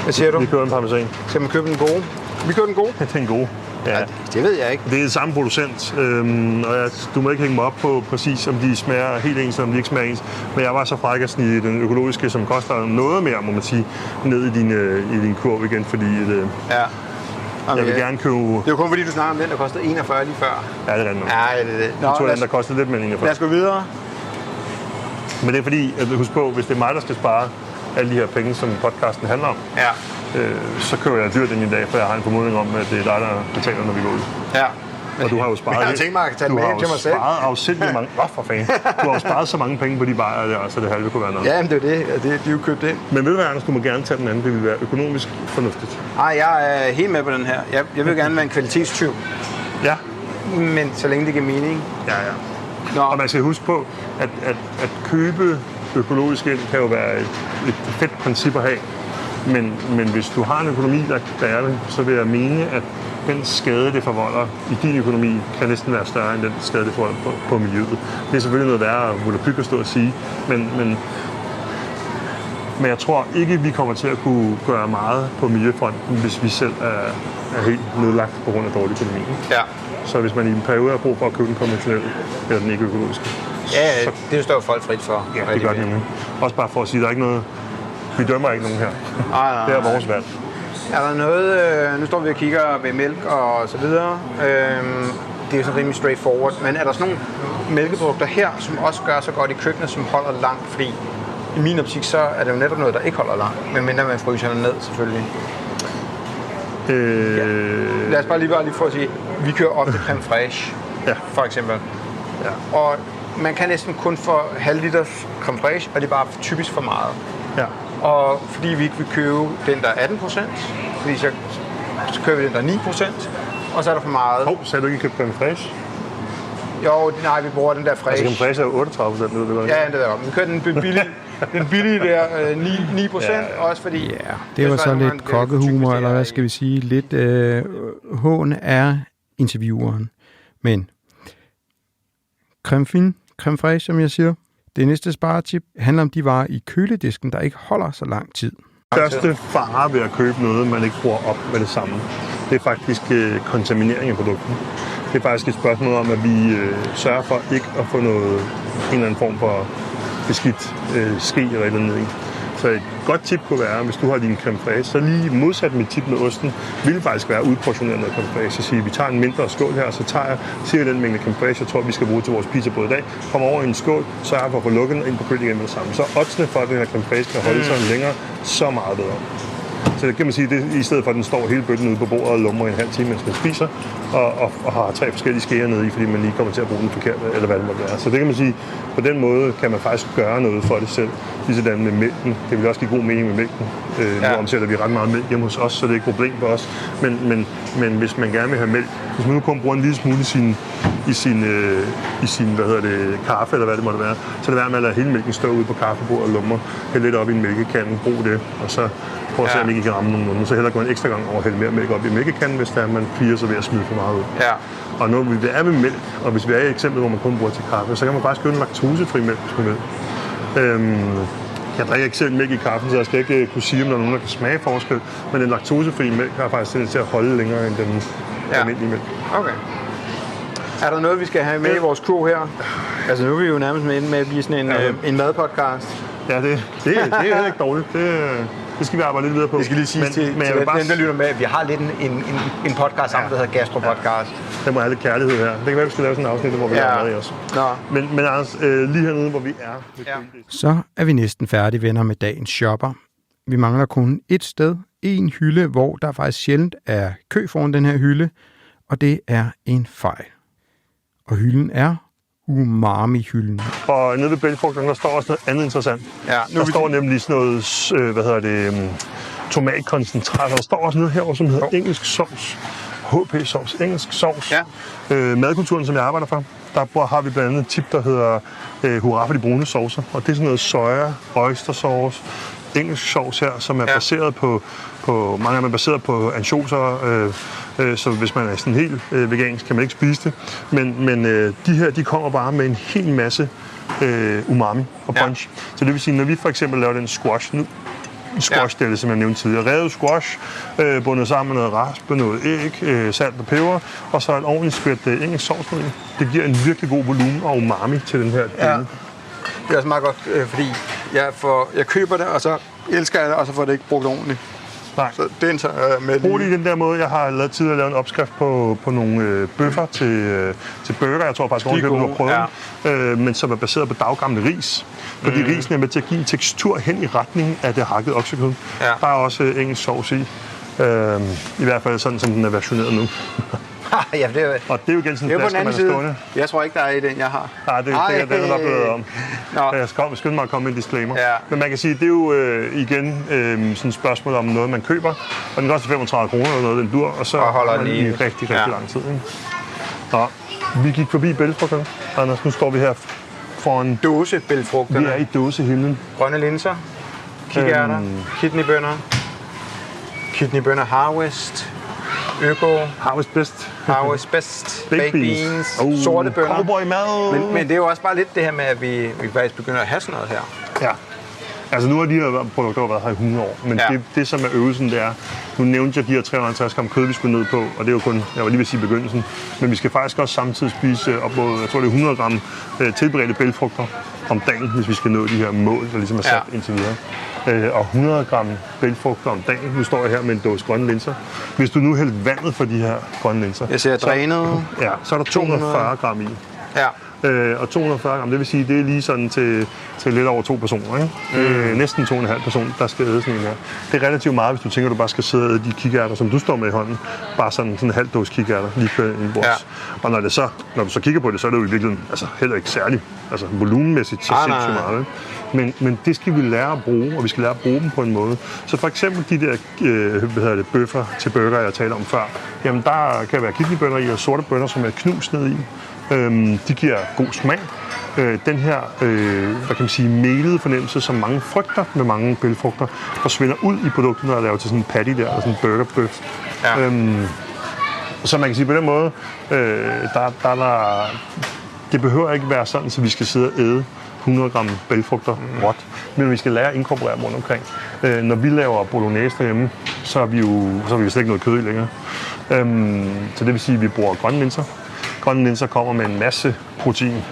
Hvad siger du? Vi køber en parmesan. Skal man købe den gode? Vi køber den gode? Det er en god. Ja. Det ved jeg ikke. Det er samme producent, og du må ikke hænge mig op på præcis, om de smager helt ens, eller om de ikke smager ens. Men jeg var så fræk at snige den økologiske, som koster noget mere, må man sige, ned i din kurv igen, fordi... Jeg vil gerne købe... Det er jo kun fordi, du snakker om den, der kostede 41 lige før. Ja, det er rent. Ja, det. Jeg tror, den, der kostede lidt mere end 41. Lad os gå videre. Men det er fordi, at husk på, hvis det er mig, der skal spare alle de her penge, som podcasten handler om, så køber jeg dyrt ind i dag, for jeg har en formodning om, at det er dig, der betaler, når vi går ud. Ja. Og du har jo sparet... Jeg har tænkt mig at tage den med hjem til mig selv. Du har jo sparet mange... for fanden. Du har jo sparet så mange penge på de bajer der, så det halve kunne være noget. Ja, men det er det. De er jo købt ind. Men ved du hvad, Anders, du må gerne tage den anden. Det vil være økonomisk fornuftigt. Nej, jeg er helt med på den her. Jeg vil gerne være en kvalitetstyv. Ja. Men så længe det giver mening. Ja. Nå. Og man skal huske på, at købe økologisk ind kan jo være et fedt princip at have. Men hvis du har en økonomi, der bærer det, så vil jeg mene, at den skade, det forvolder i din økonomi, kan næsten være større end den skade, det forvolder på miljøet. Det er selvfølgelig noget værre at volapyk at stå og sige, men jeg tror ikke, vi kommer til at kunne gøre meget på miljøfronten, hvis vi selv er helt nedlagt på grund af dårlig økonomi. Ja. Så hvis man i en periode har brug for at købe den konventionelle, eller den ikke økologiske. Ja, det står folk frit for. Ja, det gør det nemlig. Også bare for at sige, at der er ikke noget... Vi dømmer ikke nogen her. Nej. Det er vores valg. Er der noget... Nu står vi og kigger ved mælk og så videre. Det er jo sådan rimelig straightforward. Men er der sådan nogle mælkeprodukter her, som også gør så godt i køkkenet, som holder langt? Fordi i min optik, så er det jo netop noget, der ikke holder langt. Medmindre man fryser den ned, selvfølgelig. Lad os bare lige få at sige, vi kører ofte creme fraiche, for eksempel. Ja. Og man kan næsten kun få halv liters creme fraiche, og det er bare typisk for meget. Ja. Og fordi vi ikke vil købe den, der er 18%, fordi så køber vi den, der er 9%, og så er der for meget. Sagde du ikke købt creme fraiche? Jo, nej, vi bruger den der fraiche. Altså creme fraiche er 38%, ved du godt? Ja, det er vi kører den billige der 9%, også fordi... Ja, det var så lidt kokkehumor, eller hvad skal vi sige, lidt hån er intervieweren. Men creme fraiche, som jeg siger, det næste sparetip handler om de varer i køledisken, der ikke holder så lang tid. Største fare ved at købe noget, man ikke bruger op med det samme, det er faktisk kontaminering af produkten. Det er faktisk et spørgsmål om, at vi sørger for ikke at få en eller anden form for beskidt ske eller et eller andet i. Så et godt tip kunne være, hvis du har din creme fraiche, så lige modsat mit tip med osten, vil faktisk være udportioneret noget creme fraiche. Så siger vi tager en mindre skål her, så siger den mængde creme fraiche, jeg tror, vi skal bruge til vores pizzabrød i dag, kommer over i en skål, så er for at få lukket den ind på køl igen med det samme. Så oddsene for, at den her creme fraiche kan holde sig længere, så meget bedre. Så det kan man sige, det i stedet for, at den står hele bøtten ude på bordet og lummer i en halv time, mens man spiser, og har 3 forskellige skeer nede i, fordi man lige kommer til at bruge den forkert, eller hvad det måtte være. Så det kan man sige, på den måde kan man faktisk gøre noget for det selv. Ligesådan med mælken. Det vil også give god mening med mælken. Nu omsætter vi ret meget mælk hjemme hos os, så det er ikke et problem for os. Men hvis man gerne vil have mælk, hvis man nu kun bruger en lille smule i sin kaffe, eller hvad det måtte være, så er det værd med at lade hele mælken stå ude på kaffebordet og lummer. Hælde lidt op i en mælkekande, brug det, og så prøv at se, om ikke I kan ramme nogen. Så hellere gå en ekstra gang over at hælde mere mælk op i mælkekanden, hvis der er, man kvier sig ved at smide for meget ud. Ja. Og når vi er ved mælk, og hvis vi er i et eksempel, hvor man kun bruger til kaffe, så kan man faktisk købe en laktosefri mælk, hvis man vil. Jeg drikker ikke selv mælk i kaffen, så jeg skal ikke kunne sige, om der er nogen, der kan smage forskel. Men den laktosefri mælk har faktisk tendens til at holde længere end den almindelige mælk. Okay. Er der noget, vi skal have med i vores crew her? Altså, nu er vi jo nærmest med med at blive sådan en madpodcast. Ja, det er heller ikke dårligt. Det skal vi arbejde lidt videre på. Det skal lige sige til dem, der lytter med, at vi har lidt en podcast sammen, der hedder Gastropodcast. Der må have lidt kærlighed her. Det kan være, vi skal lave sådan en afsnit, hvor vi er med i os. Men Anders, lige hernede, hvor vi er... Så er vi næsten færdige, venner, med dagens shopper. Vi mangler kun et sted, en hylde, hvor der faktisk sjældent er kø foran den her hylde, og det er en fejl. Og hylden er umami-hylden. Og nede ved bælgfrugterne, der står også noget andet interessant. Ja, der står nemlig sådan noget, tomatkoncentrat. Der står også noget herovre, som hedder engelsk sovs. HP-sovs, engelsk sovs. Ja. Madkulturen, som jeg arbejder for, der har vi blandt andet et tip, der hedder hurra for de brune saucer. Og det er sådan noget soja, oystersauce, engelsk sovs her, som er baseret på mange af dem er baseret på ansjoser, så hvis man er sådan helt vegansk, kan man ikke spise det. Men de her, de kommer bare med en hel masse umami og punch. Så det vil sige, når vi for eksempel laver den squash nu, squash-delle, som jeg nævnte tidligere. Revet squash, bundet sammen med noget raspe, noget æg, salt og peber, og så et ordentligt skvæt engelsk sovs på det. Det giver en virkelig god volumen og umami til den her delle. Det er også meget godt, fordi jeg køber det, og så elsker jeg det, og så får det ikke brugt ordentligt. Nej. Så den så med brug det i den der måde. Jeg har lavet tid at lave en opskrift på nogle bøffer til burger. Jeg tror faktisk, at du har prøvet men som er baseret på daggamle ris. Fordi risen er med til at give en tekstur hen i retning af det hakkede oksekød. Ja. Der er også engelsk sovs i. I hvert fald sådan, som den er versioneret nu. Ja, det er, og det er jo igen sådan en flaske, man er stående. Jeg tror ikke, der er i den, jeg har. Nej, det er den, der er blevet om. Jeg skynder mig at komme med en disclaimer. Ja. Men man kan sige, det er jo igen sådan et spørgsmål om noget, man køber. Og den koster 35 kroner eller noget, den dur, og så holder den i rigtig lang tid. Ikke? Nå, vi gik forbi bælgfrugterne. Anders, nu står vi her foran dåsebælgfrugterne. Vi er i dåsehylden. Grønne linser, kikærter, kidneybønner, Harvest, Øko, Harvest Best, baked beans, sorte bønner. Cowboy-mad. Men det er jo også bare lidt det her med, at vi faktisk begynder at have sådan noget her. Ja. Altså nu har de her produkter været her i 100 år, men det som er øvelsen, det er, nu nævnte jeg de her 350 gram kød, vi skulle ned på, og det er jo kun, jeg var lige ved at sige begyndelsen, men vi skal faktisk også samtidig spise op mod, jeg tror det er 100 gram tilberedte bælgfrugter om dagen, hvis vi skal nå de her mål, der ligesom er sat indtil videre. Og 100 gram bælgfrugter om dagen. Nu står jeg her med en dåse grønne linser. Hvis du nu hælder vandet for de her grønne linser, jeg ser drænet. Ja, så er der 240 gram i. Ja. Og 240 gram, det vil sige, det er lige sådan til lidt over 2 personer, ikke? Næsten 2,5 personer, der skal æde sådan en her. Det er relativt meget, hvis du tænker, at du bare skal sidde og æde de kikærter, som du står med i hånden. Bare sådan en halv dåse kikærter lige på en bords. Ja. Og når du så kigger på det, så er det jo i virkeligheden heller ikke særligt. Altså volumenmæssigt så sindssygt meget. Men det skal vi lære at bruge, og vi skal lære at bruge dem på en måde. Så for eksempel de der bøffer til burger, jeg talte om før, jamen der kan være kidneybønner i og sorte bønner, som er knust ned i. De giver god smag. Den her, hvad kan man sige, melede fornemmelse, som mange frygter med mange bælgfrugter, forsvinder ud i produktet, når jeg laver til sådan en patty der, eller sådan en burgerbøf. Ja. Så man kan sige på den måde, det behøver ikke være sådan, så vi skal sidde og æde 100 gram bælgfrugter råt, men vi skal lære at inkorporere dem rundt omkring. Når vi laver bolognese derhjemme, så er vi slet ikke noget kød i længere. Så det vil sige, at vi bruger grønne linser. Grønne linser kommer med en masse protein.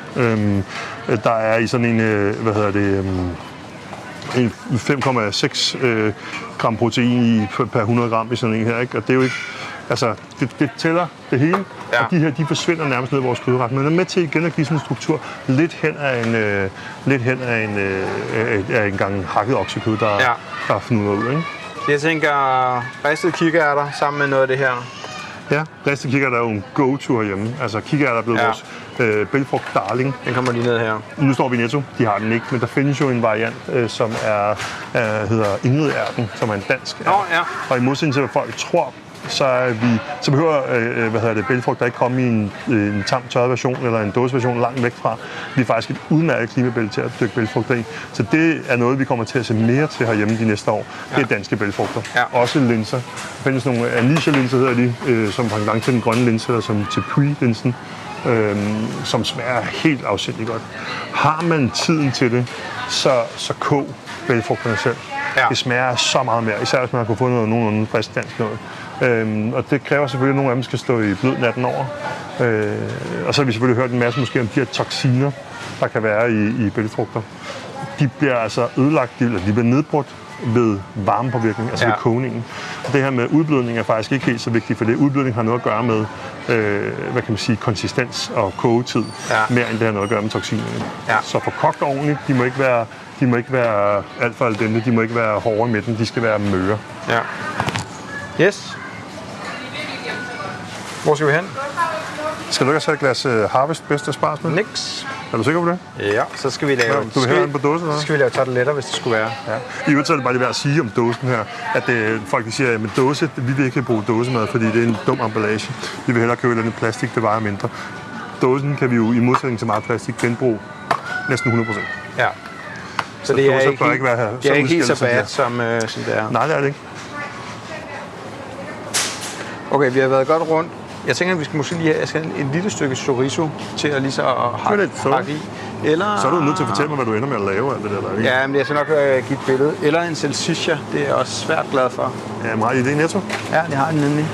Der er i sådan en, 5,6 gram protein per 100 gram i sådan en her, ikke? Og det er jo ikke, altså, det tæller det hele, og de her, de forsvinder nærmest ned i vores kødret. Men er med til igen at give sådan en struktur lidt hen af en gang hakket oksekød, der fnuder ud, ikke? Jeg tænker, ristet kikærter sammen med noget af det her. Ja, ristet kikærter er jo en go-to herhjemme. Altså kikærter er blevet vores bælgfrugt darling. Den kommer lige ned her. Nu står vi i Netto, de har den ikke, men der findes jo en variant, som hedder Ingrid-ærten, som er en dansk ært. Og i modsætning til, hvad folk tror, så behøver bælgfrugt ikke komme i en tam tørret version eller en dåseversion langt væk fra. Vi er faktisk et udmærket klimabælte til at dykke bælgfrugter i. Så det er noget, vi kommer til at se mere til herhjemme de næste år. Det er danske bælgfrugter. Også linser. Der findes nogle Alicia-linser, hedder de, som pendant til den grønne linse, eller som til Puy-linsen, som smager helt afsindigt godt. Har man tiden til det, så kog bælgfrugterne selv. Det smager så meget mere, især hvis man har kunnet få noget nogenlunde frisk dansk noget. Og det kræver selvfølgelig, at nogle af dem skal stå i blød natten over. Og så har vi selvfølgelig hørt en masse måske om de her toksiner, der kan være i bælgfrugter. De bliver altså ødelagt, de bliver nedbrudt ved varmepåvirkning, altså ved kogningen. Og det her med udblødning er faktisk ikke helt så vigtigt, for det udblødning har noget at gøre med, hvad kan man sige, konsistens og kogetid, mere end det har noget at gøre med toksinerne. Ja. Så for kogt ordentligt, de må ikke være alt for al dente, de må ikke være hårde i midten, de skal være møre. Ja. Yes. Hvor skal vi hen? Skal du ikke have et glas Harvest bedste asparges med? Nix. Er du sikker på det? Ja, så skal vi lave... Du vil have den på dåsen, eller? Så skal vi lave tarteletter, hvis det skulle være. Ja. I øvrigt er det bare lige værd at sige om dåsen her, at folk siger, at dåse, vi vil ikke bruge dåsemad, fordi det er en dum emballage. Vi vil hellere købe noget plastik, det vejer mindre. Dåsen kan vi jo i modsætning til meget plastik genbruge næsten 100%. Ja. Så det er ikke helt så bad, som det er. Nej, det er det ikke. Okay, vi har været godt rundt. Jeg tænker, at vi skal måske lige have et lille stykke chorizo til at lige så hakke i. Eller... Så er du nødt til at fortælle mig, hvad du ender med at lave. Alt det der, ikke? Ja, men jeg skal nok give et billede. Eller en salsiccia, det er jeg også svært glad for. Ja, meget i det Netto? Ja, det har den nemlig.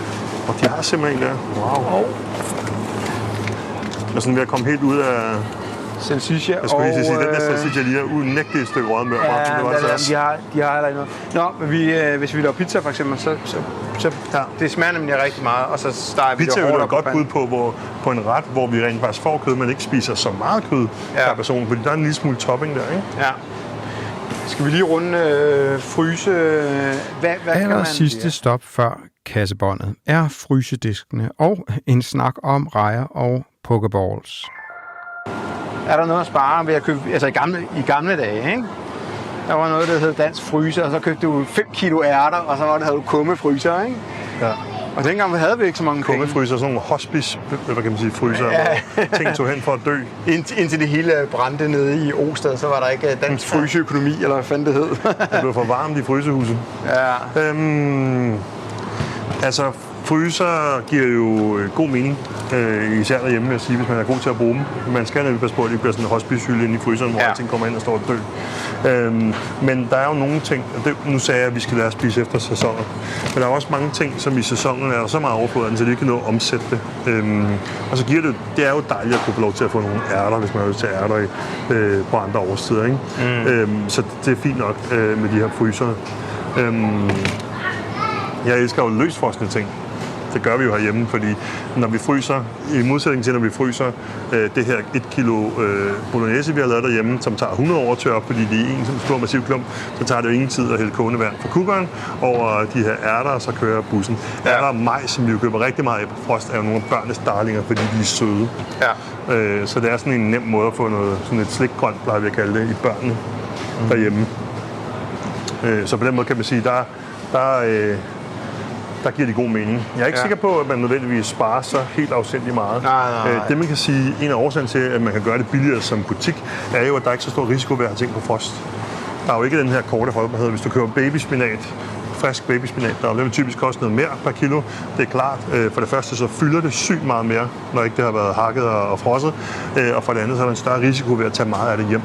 Og de har simpelthen der. Wow. Jeg er sådan ved at komme helt ud af... Salsiccia. Jeg skulle lige sige, den der salsiccia lige er unægteligt et stykke rødmør. Ja, de har heller ikke noget. Nå, men hvis vi laver pizza for eksempel, så det smager nemlig rigtig meget, og så steger vi det hårdt op. Pizza er jo godt bud på en ret, hvor vi rent faktisk får kød, men ikke spiser så meget kød per person, fordi der er en lille smule topping der, ikke? Ja. Skal vi lige runde fryse? Hvad kan man... sidste stop før kassebåndet er frysediskene og en snak om rejer og pokeballs. Er der noget at spare ved at købe, altså i gamle dage, ikke? Der var noget, der hed Dansk Fryser, og så købte du 5 kilo ærter, og så havde du kummefryser, ikke? Ja. Og dengang havde vi ikke så mange penge. Kummefryser, sådan nogle hospice, hvad kan man sige, fryser, hvor ting tog hen for at dø. Indtil det hele brændte nede i Åsted, så var der ikke dansk fryseøkonomi, eller hvad fanden det hed. Det blev for varmt i frysehuse. Ja. Altså, fryser giver jo god mening, især derhjemme, vil jeg sige, hvis man er god til at bruge dem. Man skal nemlig passe på, at det ikke bliver sådan en hospicehylde inde i fryseren, hvor alting kommer ind og står og dø. Men der er jo nogle ting, og nu sagde jeg, at vi skal lære at spise efter sæsoner, men der er også mange ting, som i sæsonen er så meget overflødet, så det ikke kan nå at omsætte det. Og så giver det er jo dejligt at kunne få lov til at få nogle ærter, hvis man har lyst til ærter på andre årstider, ikke? Så det er fint nok med de her frysere. Jeg elsker jo løsfrosne ting. Det gør vi jo herhjemme, fordi når vi fryser, i modsætning til når vi fryser det her 1 kilo bolognese, vi har lavet derhjemme, som tager 100 år at tørre op, fordi det er en stor massiv klump, så tager det jo ingen tid at hælde kogende vand fra kukkeren over de her ærter, og så kører bussen. Ærter og majs, som vi jo køber rigtig meget af på frost, er jo nogle af børnenes darlinger, fordi de er søde. Ja. Så det er sådan en nem måde at få noget, sådan et slikgrønt, plejer vi at kalde det, i børnene derhjemme. Så på den måde kan man sige, der giver det god mening. Jeg er ikke sikker på, at man nødvendigvis sparer så helt afsindigt meget. Nej. Det man kan sige, en af årsagen til, at man kan gøre det billigere som butik, er jo, at der er ikke så stor risiko ved at have ting på frost. Der er jo ikke den her korte holdbarhed. Hvis du køber babyspinat, frisk babyspinat, der vil typisk koste noget mere per kilo. Det er klart. For det første så fylder det sygt meget mere, når ikke det har været hakket og frosset. Og for det andet så er der en større risiko ved at tage meget af det hjem.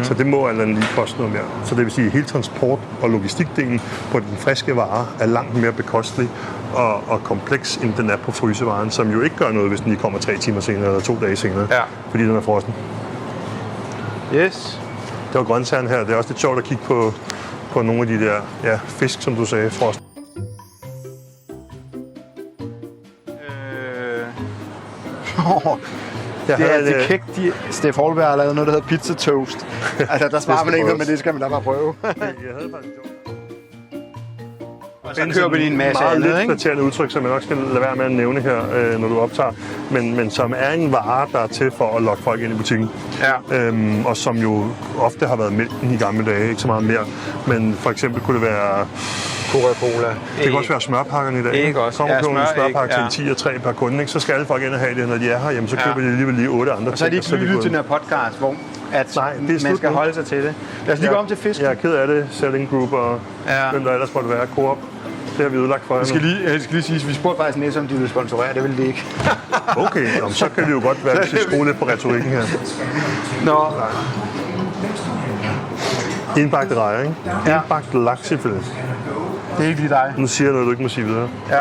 Så det må altså lige koste noget mere. Så det vil sige, at hele transport- og logistikdelen på den friske vare er langt mere bekostelig og kompleks, end den er på frysevaren, som jo ikke gør noget, hvis den lige kommer 3 timer senere eller 2 dage senere, fordi den er frossen. Yes. Det var grøntsagerne her. Det er også lidt sjovt at kigge på nogle af de der fisk, som du sagde, frost. Det er kægt, Steff Holberg har lavet noget, der hedder pizza toast. Altså, der sparer man ikke noget med det, skal man da bare prøve. Jeg havde faktisk og så kører vi lige en masse andet, ikke? Meget lidt flatterende udtryk, som jeg nok skal lade være med at nævne her, når du optager, men som er en vare, der er til for at lokke folk ind i butikken. Ja. Og som jo ofte har været mælken i gamle dage, ikke så meget mere. Men for eksempel kunne det være Coca-Cola. Det kan også være smørpakkerne i dag. Ikke også. Kommer på en smørpakke til en 10 og 3 per kunde, ikke? Så skal alle folk ind og have det, når de er her. Jamen, så køber de alligevel lige 8 andre ting. Og så er de ikke lyttet til den her podcast, hvor man skal holde sig til det. Lad os lige gå om til fisk. Jeg er ked af det. Selling Group og hvem der ellers måtte være. Coop. Det har vi udlagt for jer. Jeg skal lige sige, at vi spurgte faktisk næste, om de ville sponsorere. Det ville de ikke. Okay, så kan vi jo godt være, hvis vi skruer lidt på retorikken her. Nå. Indbagt rejer, ikke? Indbagt laksefilet. Det er ikke lige dig. Nu siger jeg noget, du ikke må sige videre. Ja.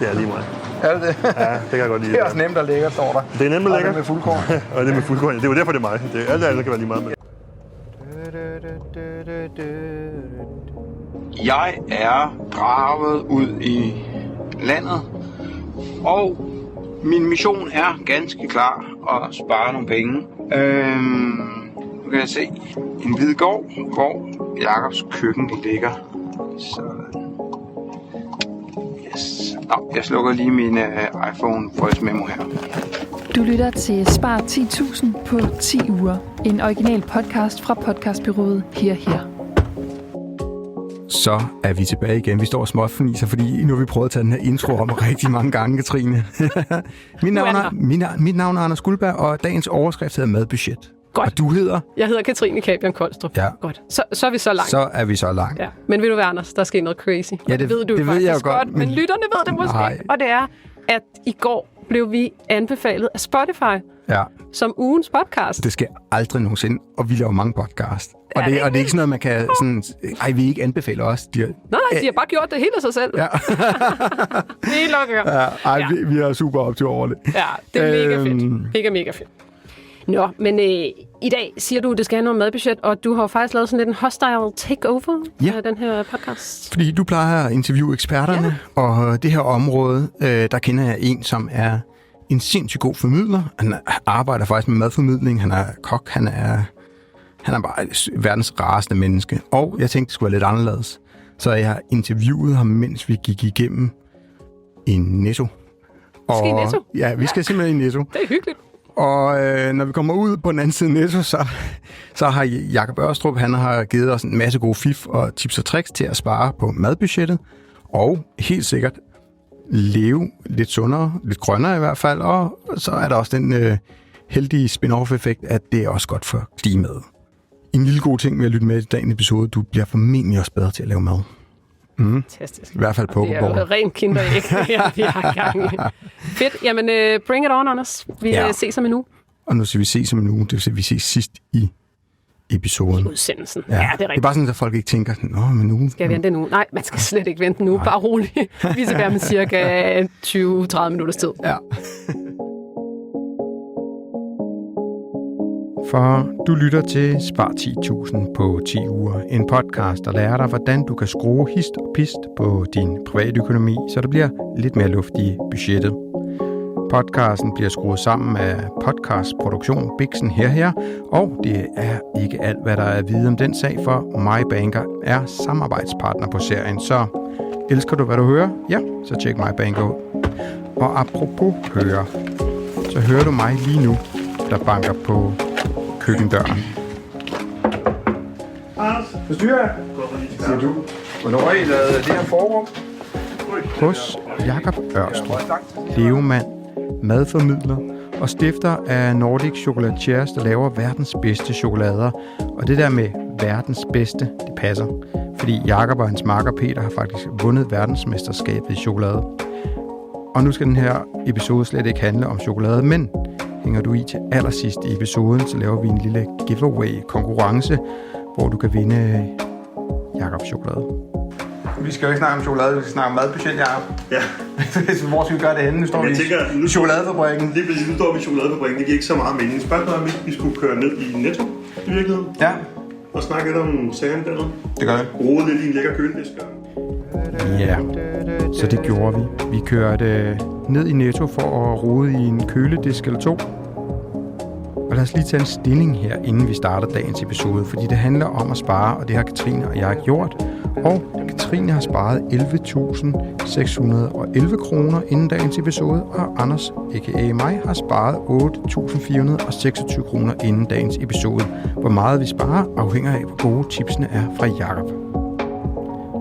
Det er lige mig. Er det det? Ja, det kan jeg godt lide. Det er også nemt og lækkert, står der. Det er nemt og lækkert. Og det med fuldkorn. Og det med fuldkorn. Det er jo derfor, det er mig. Alt det andet kan være lige meget med. Jeg er draget ud i landet, og min mission er ganske klar at spare nogle penge. Nu kan jeg se en hvid gård, hvor Jakobs køkken ligger. Sådan. Yes. Nå, jeg slukker lige min iPhone Voice Memo her. Du lytter til Spar 10.000 på 10 uger. En original podcast fra podcastbureauet Her. Så er vi tilbage igen. Vi står og småfniser, fordi nu har vi prøvet at tage den her intro om rigtig mange gange, Katrine. Mit navn er Anders Guldberg, og dagens overskrift hedder Madbudget. Godt. Og du hedder? Jeg hedder Katrine Kabian Koldstrup. Ja. Godt. Så er vi så langt. Så er vi så langt. Ja. Men ved du hvad, Anders? Der sker noget crazy. Ja, det ved du det faktisk ved jeg jo godt. Men lytterne ved det måske. Nej. Og det er, at i går blev vi anbefalet af Spotify som ugens podcast. Det sker aldrig nogensinde, og vi laver mange podcast. Og det er ikke sådan noget, man kan sådan... Ej, vi ikke anbefaler os. Nej, de har bare gjort det helt af sig selv. Ja. Helt okay. Ja, vi er super optur over det. Ja, det er mega fedt. Mega fedt. Nå, men i dag siger du, at det skal handle om madbudget, og du har faktisk lavet sådan lidt en hostile takeover af den her podcast. Fordi du plejer at interviewe eksperterne, og det her område, der kender jeg en, som er en sindssygt god formidler. Han arbejder faktisk med madformidling, han er kok, han er bare verdens rareste menneske. Og jeg tænkte, det skulle være lidt anderledes. Så jeg interviewede ham, mens vi gik igennem en Netto. Skal I Netto? Ja, vi skal simpelthen i Netto. Det er hyggeligt. Og når vi kommer ud på den anden side Netto, så har Jakob Ørstrup, han har givet os en masse gode fif og tips og tricks til at spare på madbudgettet. Og helt sikkert leve lidt sundere, lidt grønnere i hvert fald. Og så er der også den heldige spin-off-effekt, at det er også godt for klimaet. En lille god ting ved at lytte med i dagens episode, du bliver formentlig også bedre til at lave mad. Fantastisk. I hvert fald på. Det er jo rent kinderæg, vi har gang i. Fedt. Jamen, bring it on, Anders. Vi ses om en uge. Og nu skal vi ses om en uge. Det vil sige, at vi ses sidst i episoden. I udsendelsen. Ja, det er rigtigt. Det er bare sådan, at folk ikke tænker, om en uge. Skal jeg vente en uge? Nej, man skal slet ikke vente en uge. Bare roligt. Vi skal være med cirka 20-30 minutters tid. Ja. For du lytter til Spar 10.000 på 10 uger. En podcast, der lærer dig, hvordan du kan skrue hist og pist på din privatøkonomi, så der bliver lidt mere luft i budgettet. Podcasten bliver skruet sammen af podcastproduktion Bixen Her, og det er ikke alt, hvad der er at vide om den sag, for MyBanker er samarbejdspartner på serien. Så elsker du, hvad du hører? Ja, så tjek MyBanker ud. Og apropos høre, så hører du mig lige nu, der banker på køkkendøren. Forstyrrer jeg? Siger du. Hvornår har I lavet det her forum? Hos Jakob Ørstrup, levemand, madformidler og stifter af Nordic Chocolatiers, der laver verdens bedste chokolader. Og det der med verdens bedste, det passer. Fordi Jakob og hans makker Peter har faktisk vundet verdensmesterskabet i chokolade. Og nu skal den her episode slet ikke handle om chokolade, men hænger du i til allersidst i episoden, så laver vi en lille giveaway-konkurrence, hvor du kan vinde Jakobs chokolade. Vi skal jo ikke snakke om chokolade, vi skal snakke om madbudget, Jakob. Ja. Hvor skal vi gøre det henne? Nu står vi i chokoladefabrikken. Lige præcis, nu står vi i chokoladefabrikken. Det giver ikke så meget mening. Spørgsmålet er, om vi skulle køre ned i Netto i virkeligheden. Ja. Og snakke lidt om sagen dernede. Det gør vi. Rode lidt i en lækker køledisk. Ja, så det gjorde vi. Vi kørte ned i Netto for at rode i en køledisk eller to. Og lad os lige tage en stilling her, inden vi starter dagens episode, fordi det handler om at spare, og det har Katrine og jeg gjort. Og Katrine har sparet 11.611 kroner inden dagens episode, og Anders, a.k.a. mig, har sparet 8.426 kroner inden dagens episode. Hvor meget vi sparer, afhænger af, hvor gode tipsene er fra Jakob.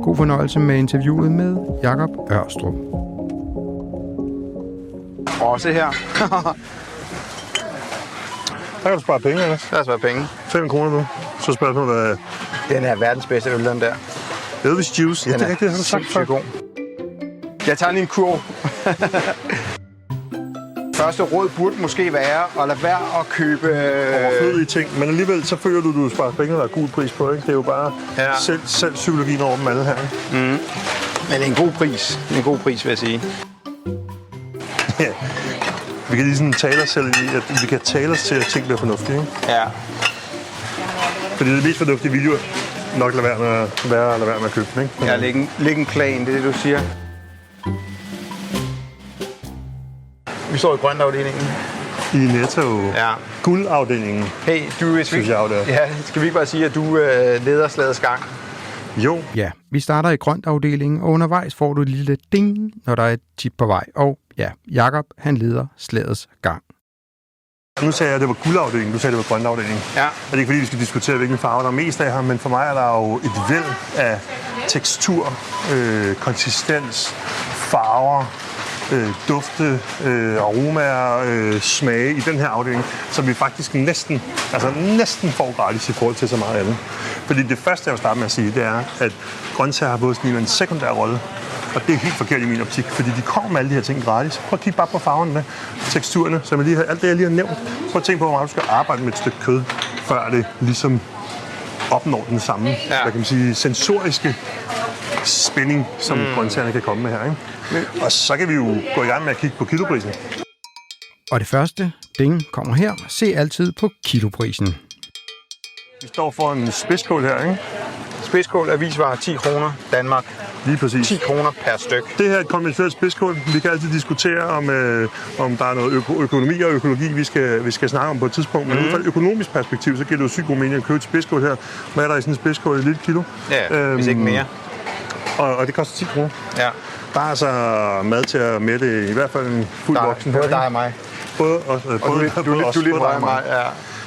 God fornøjelse med interviewet med Jakob Ørstrup. Også her. Der kan du spare penge, Anders. Der er sparet penge. 5 kroner nu. Så spørger du, hvad... Den er verdens bedste øl, den der. Elvis Juice. Ja, det er rigtigt, har du sagt før. God. Jeg tager lige en kurv. Første råd burde måske være at lade være at købe... overflødige ting. Men alligevel, så føler du sparer penge, der er god pris på, ikke? Det er jo bare selv psykologien over dem alle her. Men det er en god pris. En god pris, vil jeg sige. Vi kan lige sådan tale os selv i, at vi kan tale os til, at ting bliver fornuftige. Ikke? Ja. Fordi det mest fornuftige video nok lade være med at købe den, ikke? Ja, lægge en plan, det er det, du siger. Vi står i grøntafdelingen. I Netto. Ja. Guldafdelingen. Hey, du synes jeg jo, det er. Ja, skal vi ikke bare sige, at du leder slagets gang? Jo. Ja, vi starter i grøntafdelingen, og undervejs får du et lille ding, når der er et tip på vej. Og ja, Jakob, han leder slagets gang. Nu sagde jeg, at det var guldafdelingen, du sagde, at det var grøntafdelingen. Ja. Og det er ikke fordi, vi skal diskutere, hvilken farve der er mest af her, men for mig er der jo et væld af tekstur, konsistens, farver, dufte, aromaer, smage i den her afdeling, som vi faktisk næsten får gratis i forhold til så meget andet. Fordi det første, jeg vil starte med at sige, det er, at grøntsager har både sådan en sekundær rolle, og det er helt forkert i min optik, fordi de kommer med alle de her ting gratis. Prøv at kigge bare på farverne, teksturerne, som alt det, jeg lige har nævnt. Prøv at tænke på, hvor meget du skal arbejde med et stykke kød, før det ligesom opnår den samme, hvad kan man sige, sensoriske spænding, som grøntsagerne kan komme med her. Ikke? Og så kan vi jo gå i gang med at kigge på kiloprisen. Og det første ding kommer her. Se altid på kiloprisen. Vi står for en spidskål her, ikke? Spidskål, avisvarer, 10 kroner, Danmark. Lige præcis. 10 kroner per styk. Det her er et konventionelt spidskål. Vi kan altid diskutere, om der er noget økonomi og økologi, vi skal snakke om på et tidspunkt. Men ud fra et økonomisk perspektiv, så giver det jo sygt god mening at købe et spidskål her. Hvad er der i sådan en spidskål? Et lille kilo? Ja, hvis ikke mere. Og det koster 10 kroner. Ja. Der er altså mad til at mætte i hvert fald en fuld voksen her. Både dig og mig. Både du er lidt højere end mig, ja.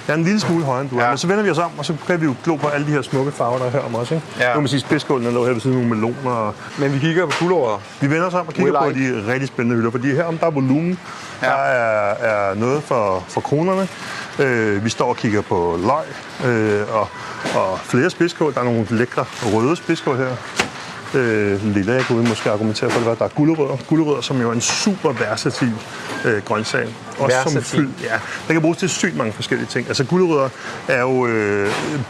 Jeg er en lille smule højere end du er, men så vender vi os om, og så kan vi jo glo på alle de her smukke farver, der er her om os. Ikke? Ja. Nu kan man sige, spidskålen er her ved siden af nogle meloner. Men vi kigger på gulerødder. Vi vender os om og kigger på de rigtig spændende hylder, fordi her om der er volumen, der er noget for kronerne. Vi står og kigger på løg og flere spidskål. Der er nogle lækre røde spidskål her. Lilla, jeg kunne måske argumentere for det, der er gulerødder. Gulerødder, som jo er en super versatil grøntsag. Også som fyld. Ja, der kan bruges til sygt mange forskellige ting. Altså gulerødder er jo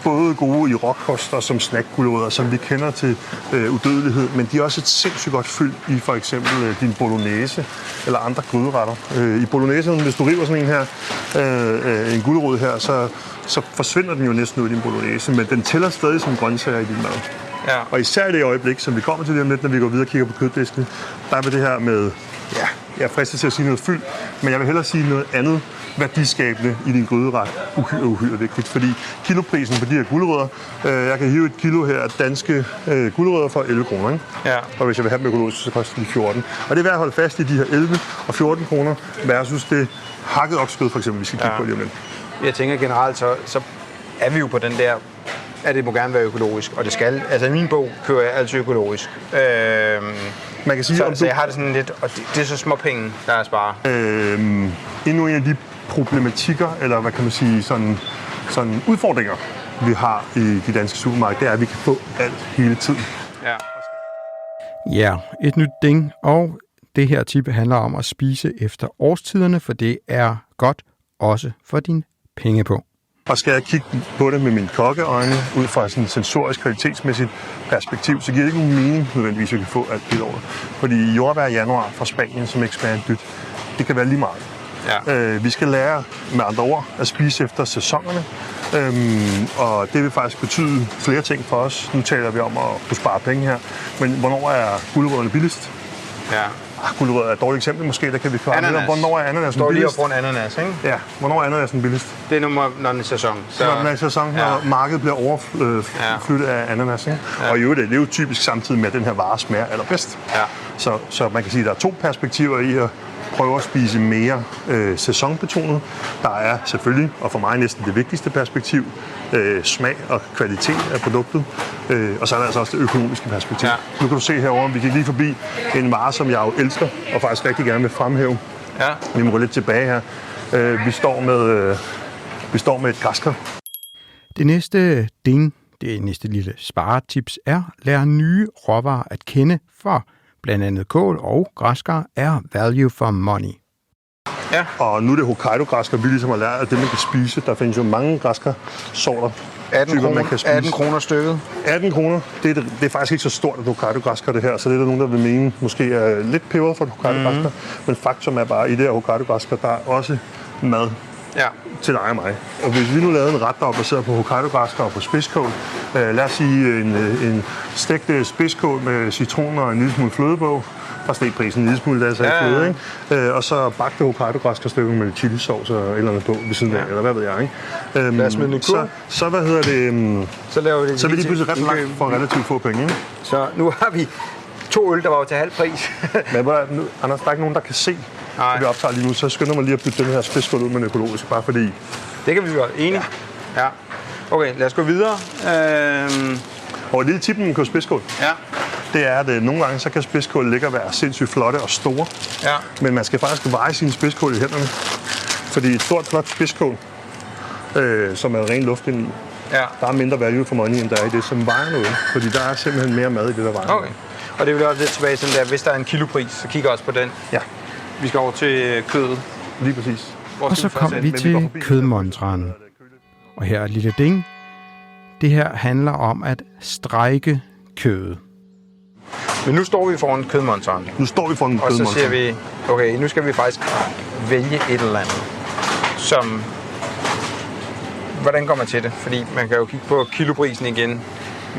både gode i råkoster som snackgulerødder, som vi kender til udødelighed, men de er også et sindssygt godt fyld i for eksempel din bolognese eller andre gryderetter. I bolognese, hvis du river sådan en her, en gulerod her, så forsvinder den jo næsten ud i din bolognese, men den tæller stadig som grøntsager i din mad. Ja. Og især i det øjeblik, som vi kommer til det om lidt, når vi går videre og kigger på køddisken, der er det her med, ja, jeg er fristet til at sige noget fyld, men jeg vil hellere sige noget andet værdiskabende i din gryderet. Uhyre vigtigt, fordi kiloprisen på de her gulerødder, jeg kan hive et kilo her af danske gulerødder for 11 kroner, ikke? Ja. Og hvis jeg vil have dem økologisk, så koster de 14. Og det er værd at holde fast i de her 11 og 14 kroner versus det hakket oksekød, for eksempel, vi skal kigge på lige om lidt. Jeg tænker generelt, så er vi jo på den der, at det må gerne være økologisk, og det skal. Altså i min bog kører jeg altid økologisk. Man kan sige, så jeg har det sådan lidt, og det er så små penge, der er at spare. Endnu en af de problematikker, eller hvad kan man sige, sådan udfordringer, vi har i de danske supermarkeder, det er, at vi kan få alt hele tiden. Ja. Ja, et nyt ding, og det her tip handler om at spise efter årstiderne, for det er godt også for din penge på. Og skal jeg kigge på det med mine kokkeøjne, ud fra sådan et sensorisk kvalitetsmæssigt perspektiv, så giver det ikke nogen mening nødvendigvis, at vi kan få alt det over. Fordi jordbær i januar fra Spanien, som ikke smager en dyt, det kan være lige meget. Ja. Vi skal lære med andre ord at spise efter sæsonerne, og det vil faktisk betyde flere ting for os. Nu taler vi om at kunne spare penge her, men hvornår er gulerødderne billigst? Ja. Gulerødder er et dårligt eksempel måske, der kan vi klare lidt om, hvornår er ananasen billigst? Står lige og ananas, ikke? Ja, hvornår er ananasen billigst? Det er når den er sæson. Så... Når den er sæson, når markedet bliver overflyttet af ananas, ikke? Ja. Og i øvrigt, det er jo typisk samtidig med, at den her vare smager allerbedst. Ja. Så man kan sige, at der er to perspektiver i at prøve at spise mere sæsonbetonet. Der er selvfølgelig, og for mig næsten det vigtigste perspektiv, smag og kvalitet af produktet. Og så er der altså også det økonomiske perspektiv. Ja. Nu kan du se herovre, vi gik lige forbi en vare, som jeg jo elsker, og faktisk rigtig gerne vil fremhæve. Ja. Vi må gå lidt tilbage her. Vi står med et græskar. Det næste ding, det næste lille sparetips er, lær nye råvarer at kende, for blandt andet kål og græskar er value for money. Ja. Og nu er det Hokkaido-græskar, vi ligesom har lært, at det man kan spise. Der findes jo mange græskarsorter. 18 kroner stykket. 18 kroner, det er faktisk ikke så stort et Hokkaido-græskar det her, så det er der nogen, der vil mene måske er lidt peber for et Hokkaido-græskar. Men faktum er bare, at i det her Hokkaido-græskar, der er også mad til dig og mig. Og hvis vi nu lavede en ret, der er baseret på Hokkaido-græskar og på spidskål, lad os sige en stegt spidskål med citroner og en lille smule flødebog, fra stegprisen en lille smule, der er så ikke fløde, ikke? Og så bagte Hokkaido-græskarstykker med chilisauce og eller andet på ved siden af, eller hvad ved jeg, ikke? Lad os smide den så hvad hedder det? Så laver vi det. Så vil de pludselig ret langt for relativt få penge, ikke? Så nu har vi 2 øl, der var jo til halv pris. Men nu, Anders, der er ikke nogen, der kan se, at vi optager lige nu, så skynder mig lige at bytte den her spidskål ud med en økologisk, bare fordi... Det kan vi godt. Enig? Ja. Okay, lad os gå videre. Og et lille tip med en spidskål, det er, at nogle gange så kan spidskål ligge og være sindssygt flotte og store. Ja. Men man skal faktisk veje sine spidskål i hænderne. Fordi et stort, flot spidskål, som er ren luft indeni, der er mindre value for money, end der er i det, som vejer noget. Fordi der er simpelthen mere mad i det, der vejer. Okay. Og det vil også lidt tilbage sådan der, hvis der er en kilopris, så kigger også på den. Ja. Vi skal over til kødet. Lige præcis. Og så kom vi til kødmontranen. Og her er et lille ding. Det her handler om at strække kødet. Men nu står vi foran kødmontranen. Nu står vi foran kødmontranen. Og så siger vi, okay, nu skal vi faktisk vælge et eller andet, som... Hvordan går man til det? Fordi man kan jo kigge på kiloprisen igen.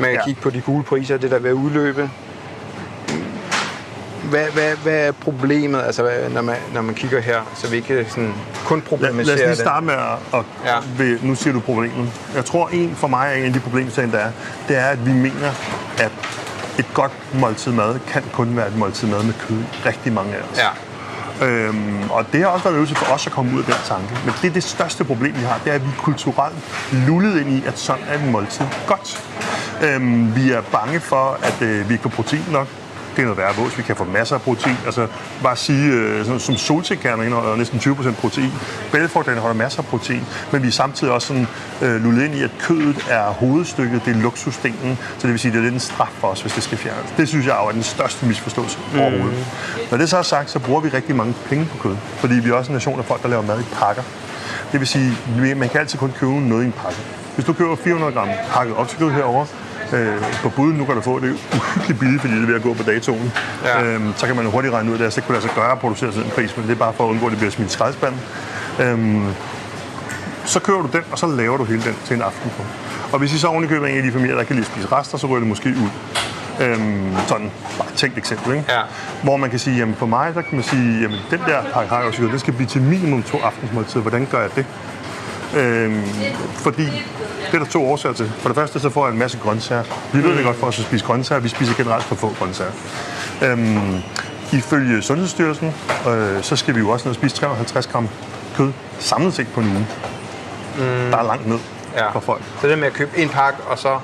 Man kan kigge på de gule priser, det der ved at udløbe. Hvad er problemet, altså, når man kigger her, så vi ikke sådan kun problematisere det? Lad os lige starte med at nu siger du problemet. Jeg tror, for mig er en af de problemstillinger, der er, det er, at vi mener, at et godt måltid mad kan kun være et måltid mad med kød. Rigtig mange af os. Ja. Og det har også været øvelse for os at komme ud af den tanke. Men det er det største problem, vi har, det er, at vi er kulturelt lullet ind i, at sådan er en måltid godt. Vi er bange for, at vi ikke får protein nok. Det er noget værre vås. Vi kan få masser af protein. Altså, bare sige, som solsikkerner indeholder næsten 20% protein. Bælgfrugt indeholder masser af protein. Men vi er samtidig også sådan, lullet ind i, at kødet er hovedstykket. Det er luksusdelen. Så det vil sige, at det er lidt en straf for os, hvis det skal fjernes. Det synes jeg er den største misforståelse overhovedet. Når det så er sagt, så bruger vi rigtig mange penge på kød. Fordi vi er også en nation af folk, der laver mad i pakker. Det vil sige, at man kan altid kun købe noget i en pakke. Hvis du køber 400 gram pakket oksekød herovre, på buden, nu kan du få det uhyggeligt billigt, fordi det er ved at gå på datoen. Ja. Så kan man hurtigt regne ud, at det ikke kunne lade sig gøre at producere sådan en pris, men det er bare for at undgå, at det bliver smidt i skraldespanden. Så køber du den, og så laver du hele den til en aften på. Og hvis I så oven i køber en af de familier, der kan lide spise rester, så ryger det måske ud. Sådan bare et tænkt eksempel, ikke? Ja. Hvor man kan sige, jamen for mig, der kan man sige, jamen den der pakke har jeg også den skal blive til minimum 2 aftensmåltider. Hvordan gør jeg det? Fordi det er der 2 årsager til. For det første, så får jeg en masse grøntsager. Vi ved det godt for os at spise grøntsager. Vi spiser generelt for få grøntsager. Ifølge Sundhedsstyrelsen, så skal vi jo også ned og spise 350 gram kød samlet set på en uge. Der er langt ned for folk. Så det med at købe en pakke, og så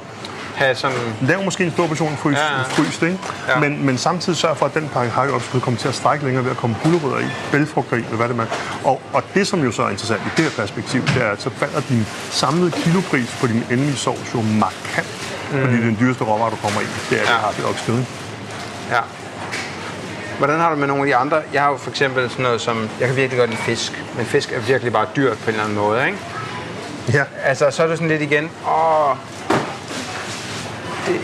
have sådan... Lav måske en stor portion fryst, ikke? Ja. Men samtidig sørg for, at den pakke hakkeopskud kommer til at strække længere ved at komme gulerødder i, bælgfrugter i, eller hvad det er. Og det, som jo så er interessant i det her perspektiv, det er, at så falder din samlede kilopris på din endelige sovs jo markant. Fordi det er den dyreste råvare, du kommer i. Det er det hakkeopskud. Ja. Hvordan har du med nogle af de andre? Jeg har jo for eksempel sådan noget som... Jeg kan virkelig godt lide fisk, men fisk er virkelig bare dyrt på en eller anden måde, ikke? Ja. Altså, så er det sådan lidt igen...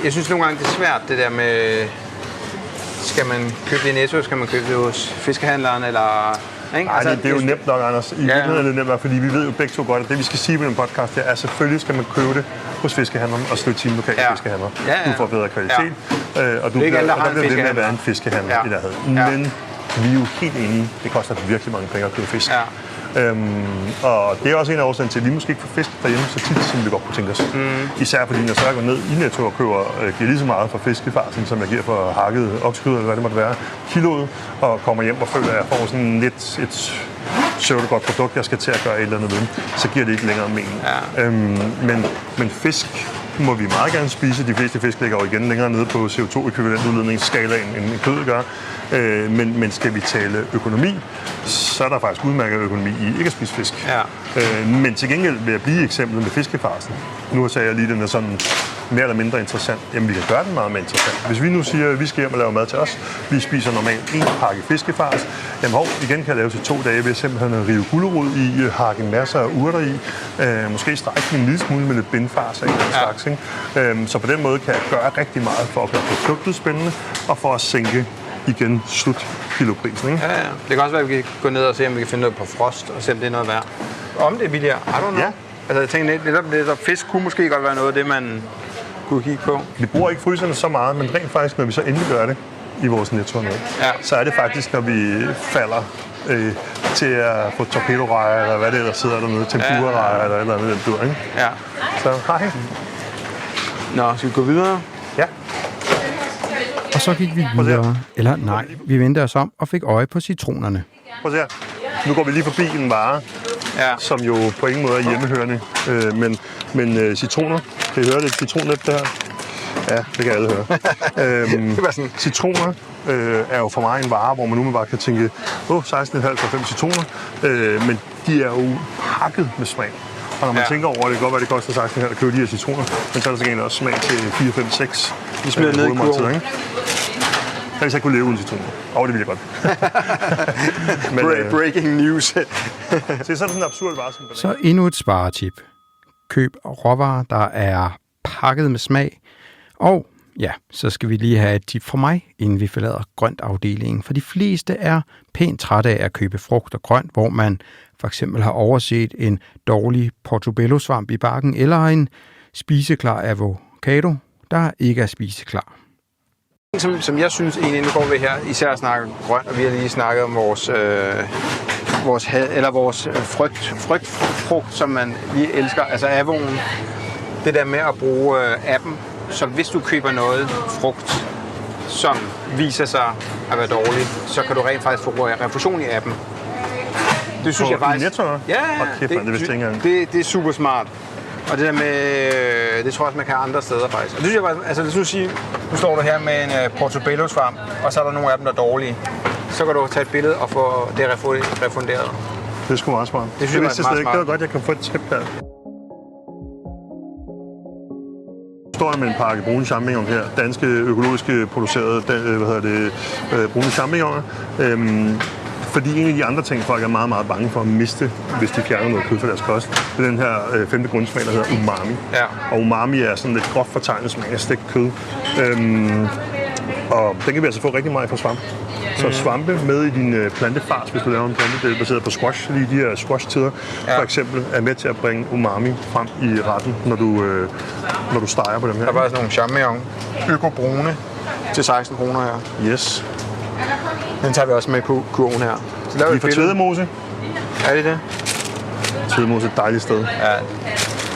Jeg synes nogle gange, det er svært, det der med, skal man købe det i Netto, skal man købe det hos fiskehandleren, eller... Ikke? Nej, det er jo nemt nok, Anders. I virkeligheden er det nemt nok, fordi vi ved jo begge to godt, at det, vi skal sige på den podcast, det er, at selvfølgelig skal man købe det hos fiskehandleren og støtte sine lokale fiskehandlere. Du får bedre kvalitet, og du bliver ved med at være en fiskehandler i nærheden. Men vi er jo helt enige, det koster virkelig mange penge at købe fisk. Ja. Og det er også en af årsagen til, at vi måske ikke får fisk derhjemme så tit, som vi godt kunne tænke os. Især fordi, når jeg går ned i Netto og giver lige så meget for fiskefarsen, som jeg giver for hakket oksekød, eller hvad det måtte være, kiloet, og kommer hjem og føler, at jeg får sådan lidt et pseudogodt produkt, jeg skal til at gøre et eller andet ved, så giver det ikke længere mening. Ja. Men fisk må vi meget gerne spise. De fleste fisk ligger jo igen længere nede på CO2-ekvivalentudledningsskalaen, end kødet gør. Men skal vi tale økonomi, så er der faktisk udmærket økonomi i ikke at spise fisk. Ja. Men til gengæld vil jeg blive eksemplet med fiskefarsen. Nu sagde jeg lige, den er sådan mere eller mindre interessant, jamen vi kan gøre den meget mere interessant. Hvis vi nu siger, at vi skal hjem og lave mad til os, vi spiser normalt 1 pakke fiskefars, jamen igen kan jeg lave til 2 dage ved simpelthen rive gulerod i, hakke masser af urter i, måske strække en lille smule med lidt bindfars af slags. Så på den måde kan jeg gøre rigtig meget for at gøre produktet spændende, og for at sænke igen slutkiloprisen. Ikke? Ja. Det kan også være, at vi kan gå ned og se, om vi kan finde noget på frost, og se, om det er noget værd. Om det er billigere, I don't know. Ja. Altså, jeg tænker, netop fisk kunne måske godt være noget af det, man kunne kigge på. Vi bruger ikke fryserne så meget, men rent faktisk, når vi så endelig gør det i vores Netto, så er det faktisk, når vi falder til at få torpedorejer, eller hvad det ellers sidder dernede, tempura-rejer, eller et eller andet, den dur, ikke? Ja. Så hej. Nå, skal vi gå videre? Ja. Og så gik vi videre. Eller nej, vi vendte os om og fik øje på citronerne. Prøv at se her. Nu går vi lige forbi en vare, som jo på ingen måde er hjemmehørende. Men citroner, kan I høre det? Citronnet det her? Ja, det kan alle høre. Citroner er jo for mig en vare, hvor man nu bare kan tænke, 16,5 for 5 citroner. Men de er jo pakket med smag. Og når man tænker over det, kan godt være, det koster 16,5 at købe de her citroner, men så er der så egentlig også smag til 4, 5, 6. De smider ned i kurven. Hvis jeg kunne leve uden citroner. Det ville jeg godt. Men, breaking news. Så er sådan en absurd vare som banan. Så endnu et sparetip. Køb råvarer, der er pakket med smag. Og ja, så skal vi lige have et tip fra mig, inden vi forlader grøntafdelingen. For de fleste er pænt trætte af at købe frugt og grønt, hvor man for eksempel har overset en dårlig portobello-svamp i bakken, eller en spiseklar avocado, der ikke er spiseklar. Som jeg synes egentlig, nu går vi her især at snakke grønt, og vi har lige snakket om vores frugtfrugt, som man lige elsker, altså avoen. Det der med at bruge appen, så hvis du køber noget frugt, som viser sig at være dårligt, så kan du rent faktisk få refusion i appen. Det synes jeg faktisk. Det er super smart. Og det der med, det tror jeg også, man kan andre steder faktisk. Og det synes jeg faktisk, altså nu sige, nu står du her med en portobello-svamp, og så er der nogle af dem, der er dårlige. Så kan du tage et billede og få det refunderet. Det er sgu meget smart. Det synes jeg er meget smart. Det var godt, jeg kan få et tip her. Står jeg med en pakke brune champignon her, danske økologiske producerede brune champignoner. Fordi en af de andre ting, folk er meget, meget bange for at miste, hvis de fjerner noget kød fra deres kost, det er den her 5. grundsmag, der hedder umami. Ja. Og umami er sådan lidt groft fortegnet smag af stegt kød. Og den kan vi altså få rigtig meget fra svampe. Så svampe med i din plantefars, hvis du laver en plante, det er baseret på squash, lige de her squash-tider, for eksempel, er med til at bringe umami frem i retten, når du steger på dem her. Der er bare sådan nogle champignon, økobrune, til 16 kroner her. Yes. Den tager vi også med på kurven her. Så laver vi fra Tvedemose. Er det det? Tvedemose er et dejligt sted. Ja.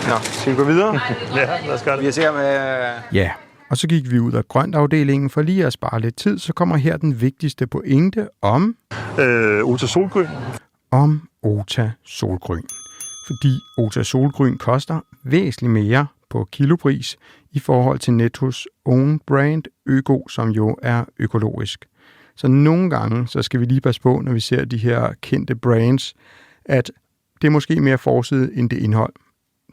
Nå, skal vi gå videre? Ja, lad os gøre det. Vi ser med... Ja, og så gik vi ud af grøntafdelingen for lige at spare lidt tid, så kommer her den vigtigste pointe om... Ota Solgryn. Om Ota Solgryn. Fordi Ota Solgryn koster væsentligt mere på kilopris i forhold til Nettos own brand Øko, som jo er økologisk. Så nogle gange, så skal vi lige passe på, når vi ser de her kendte brands, at det er måske mere forside end det indhold.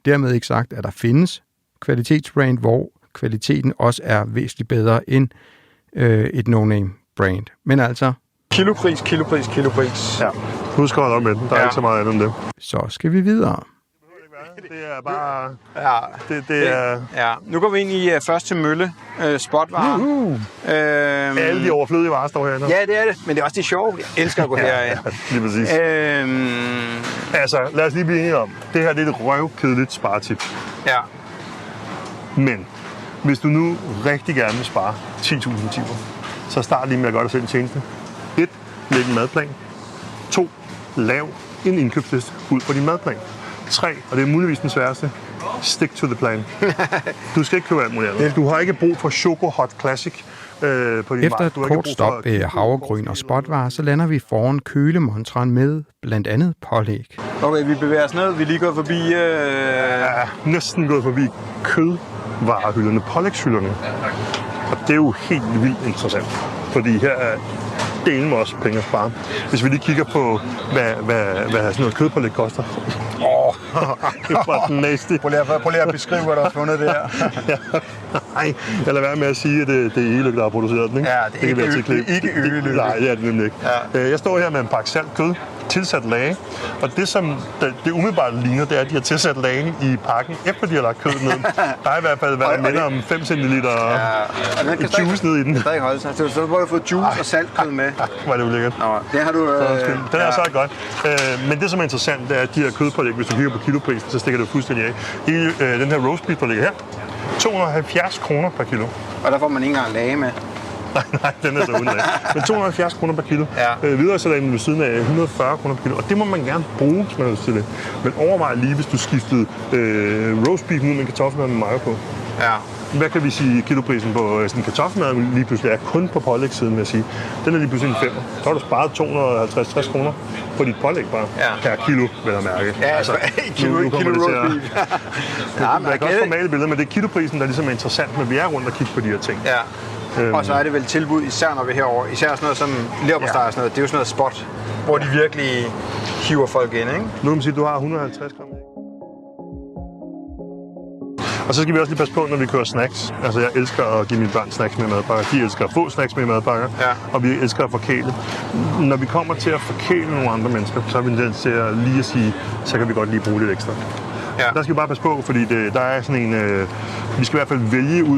Dermed ikke sagt, at der findes kvalitetsbrand, hvor kvaliteten også er væsentligt bedre end et no-name brand. Men altså... Kilopris. Ja, husk godt op med den. Der er ikke så meget andet end det. Så skal vi videre. Det er bare... Ja, det er... Ja. Nu går vi ind i først til Mølle, spotvarer. Alle de overflødige varer står herinde. Ja, det er det. Men det er også det sjove. Jeg elsker at gå heraf. Ja, lige præcis. Altså, lad os lige blive enige om. Det her det er et røvkedeligt sparetip. Ja. Men hvis du nu rigtig gerne vil spare 10.000 timer, så start lige med at gøre dig selv en tjeneste. 1. Læg en madplan. 2. Lav en indkøbsliste ud på din madplan. 3, og det er muligvis den sværeste, stick to the plan. Du skal ikke købe alt muligt andet. Du har ikke brug for Choco Hot Classic på din Efter et kort stop ved havregryn og spotvarer, så lander vi foran kølemontren med blandt andet pålæg. Okay, vi bevæger os ned. Vi er lige gået forbi... næsten gået forbi kødvarehylderne, pålægshylderne. Og det er jo helt vildt interessant, fordi her er delen med også penge at spare. Hvis vi lige kigger på, hvad sådan noget kødpålæg koster. Det var nasty. Prøv lige at beskrive, hvad du har fundet der. Nej, jeg lader være med at sige, at det er Egeløk, der har produceret den. Ikke? Ja, det er ikke Egeløk. Nej, det er det nemlig ikke. Ja. Jeg står her med en pakke salt kød, tilsat lage, og det som det umiddelbart ligner, det er, at de har tilsat lagen i pakken, efter de har lagt kødet ned. Der er i hvert fald været minder om 5 cl juice ned i den. Det kan ikke holde sig. Så du har fået juice og saltkød med. Var det ulækkert. Det har du... Den er så godt. Men det, som er interessant, det er, at de her kødpålæg, hvis du kigger på kiloprisen, så stikker det fuldstændig af. Den her roast beef, der ligger her, 270 kroner per kilo. Og der får man ikke engang lage med. Nej, den er så uden af. Men 270 kroner per kilo. Ja. Videre så er den ved siden af 140 kroner per kilo. Og det må man gerne bruge, hvis man har lyst til det. Men overvej lige, hvis du skiftede roast beef ud med kartoffelmad med mayo på. Ja. Hvad kan vi sige, kiloprisen på sådan en kartoffelmad lige pludselig er kun på pålægssiden, vil jeg sige. Den er lige pludselig en 5. Så har du sparet 250-60 kroner på dit pålæg bare. Ja. Per kilo, vil jeg mærke. Ja, altså, kilo roast beef. Jeg kan også formale billeder, men det er kiloprisen, der ligesom er interessant, men vi er rundt og kigge på de her ting. Ja. Og så er det vel tilbud, især når vi er herovre. Især sådan noget som leverpostej og sådan noget. Det er jo sådan noget spot, hvor de virkelig hiver folk ind, ikke? Nu kan man sige, at du har 150 gram. Og så skal vi også lige passe på, når vi kører snacks. Altså, jeg elsker at give mine børn snacks med madpakker. De elsker at få snacks med madpakker. Ja. Og vi elsker at forkæle. Når vi kommer til at forkæle nogle andre mennesker, så er vi nødt til at lige at sige, så kan vi godt lige bruge lidt ekstra. Ja. Der skal vi bare passe på, fordi der er sådan en... vi skal i hvert fald vælge ud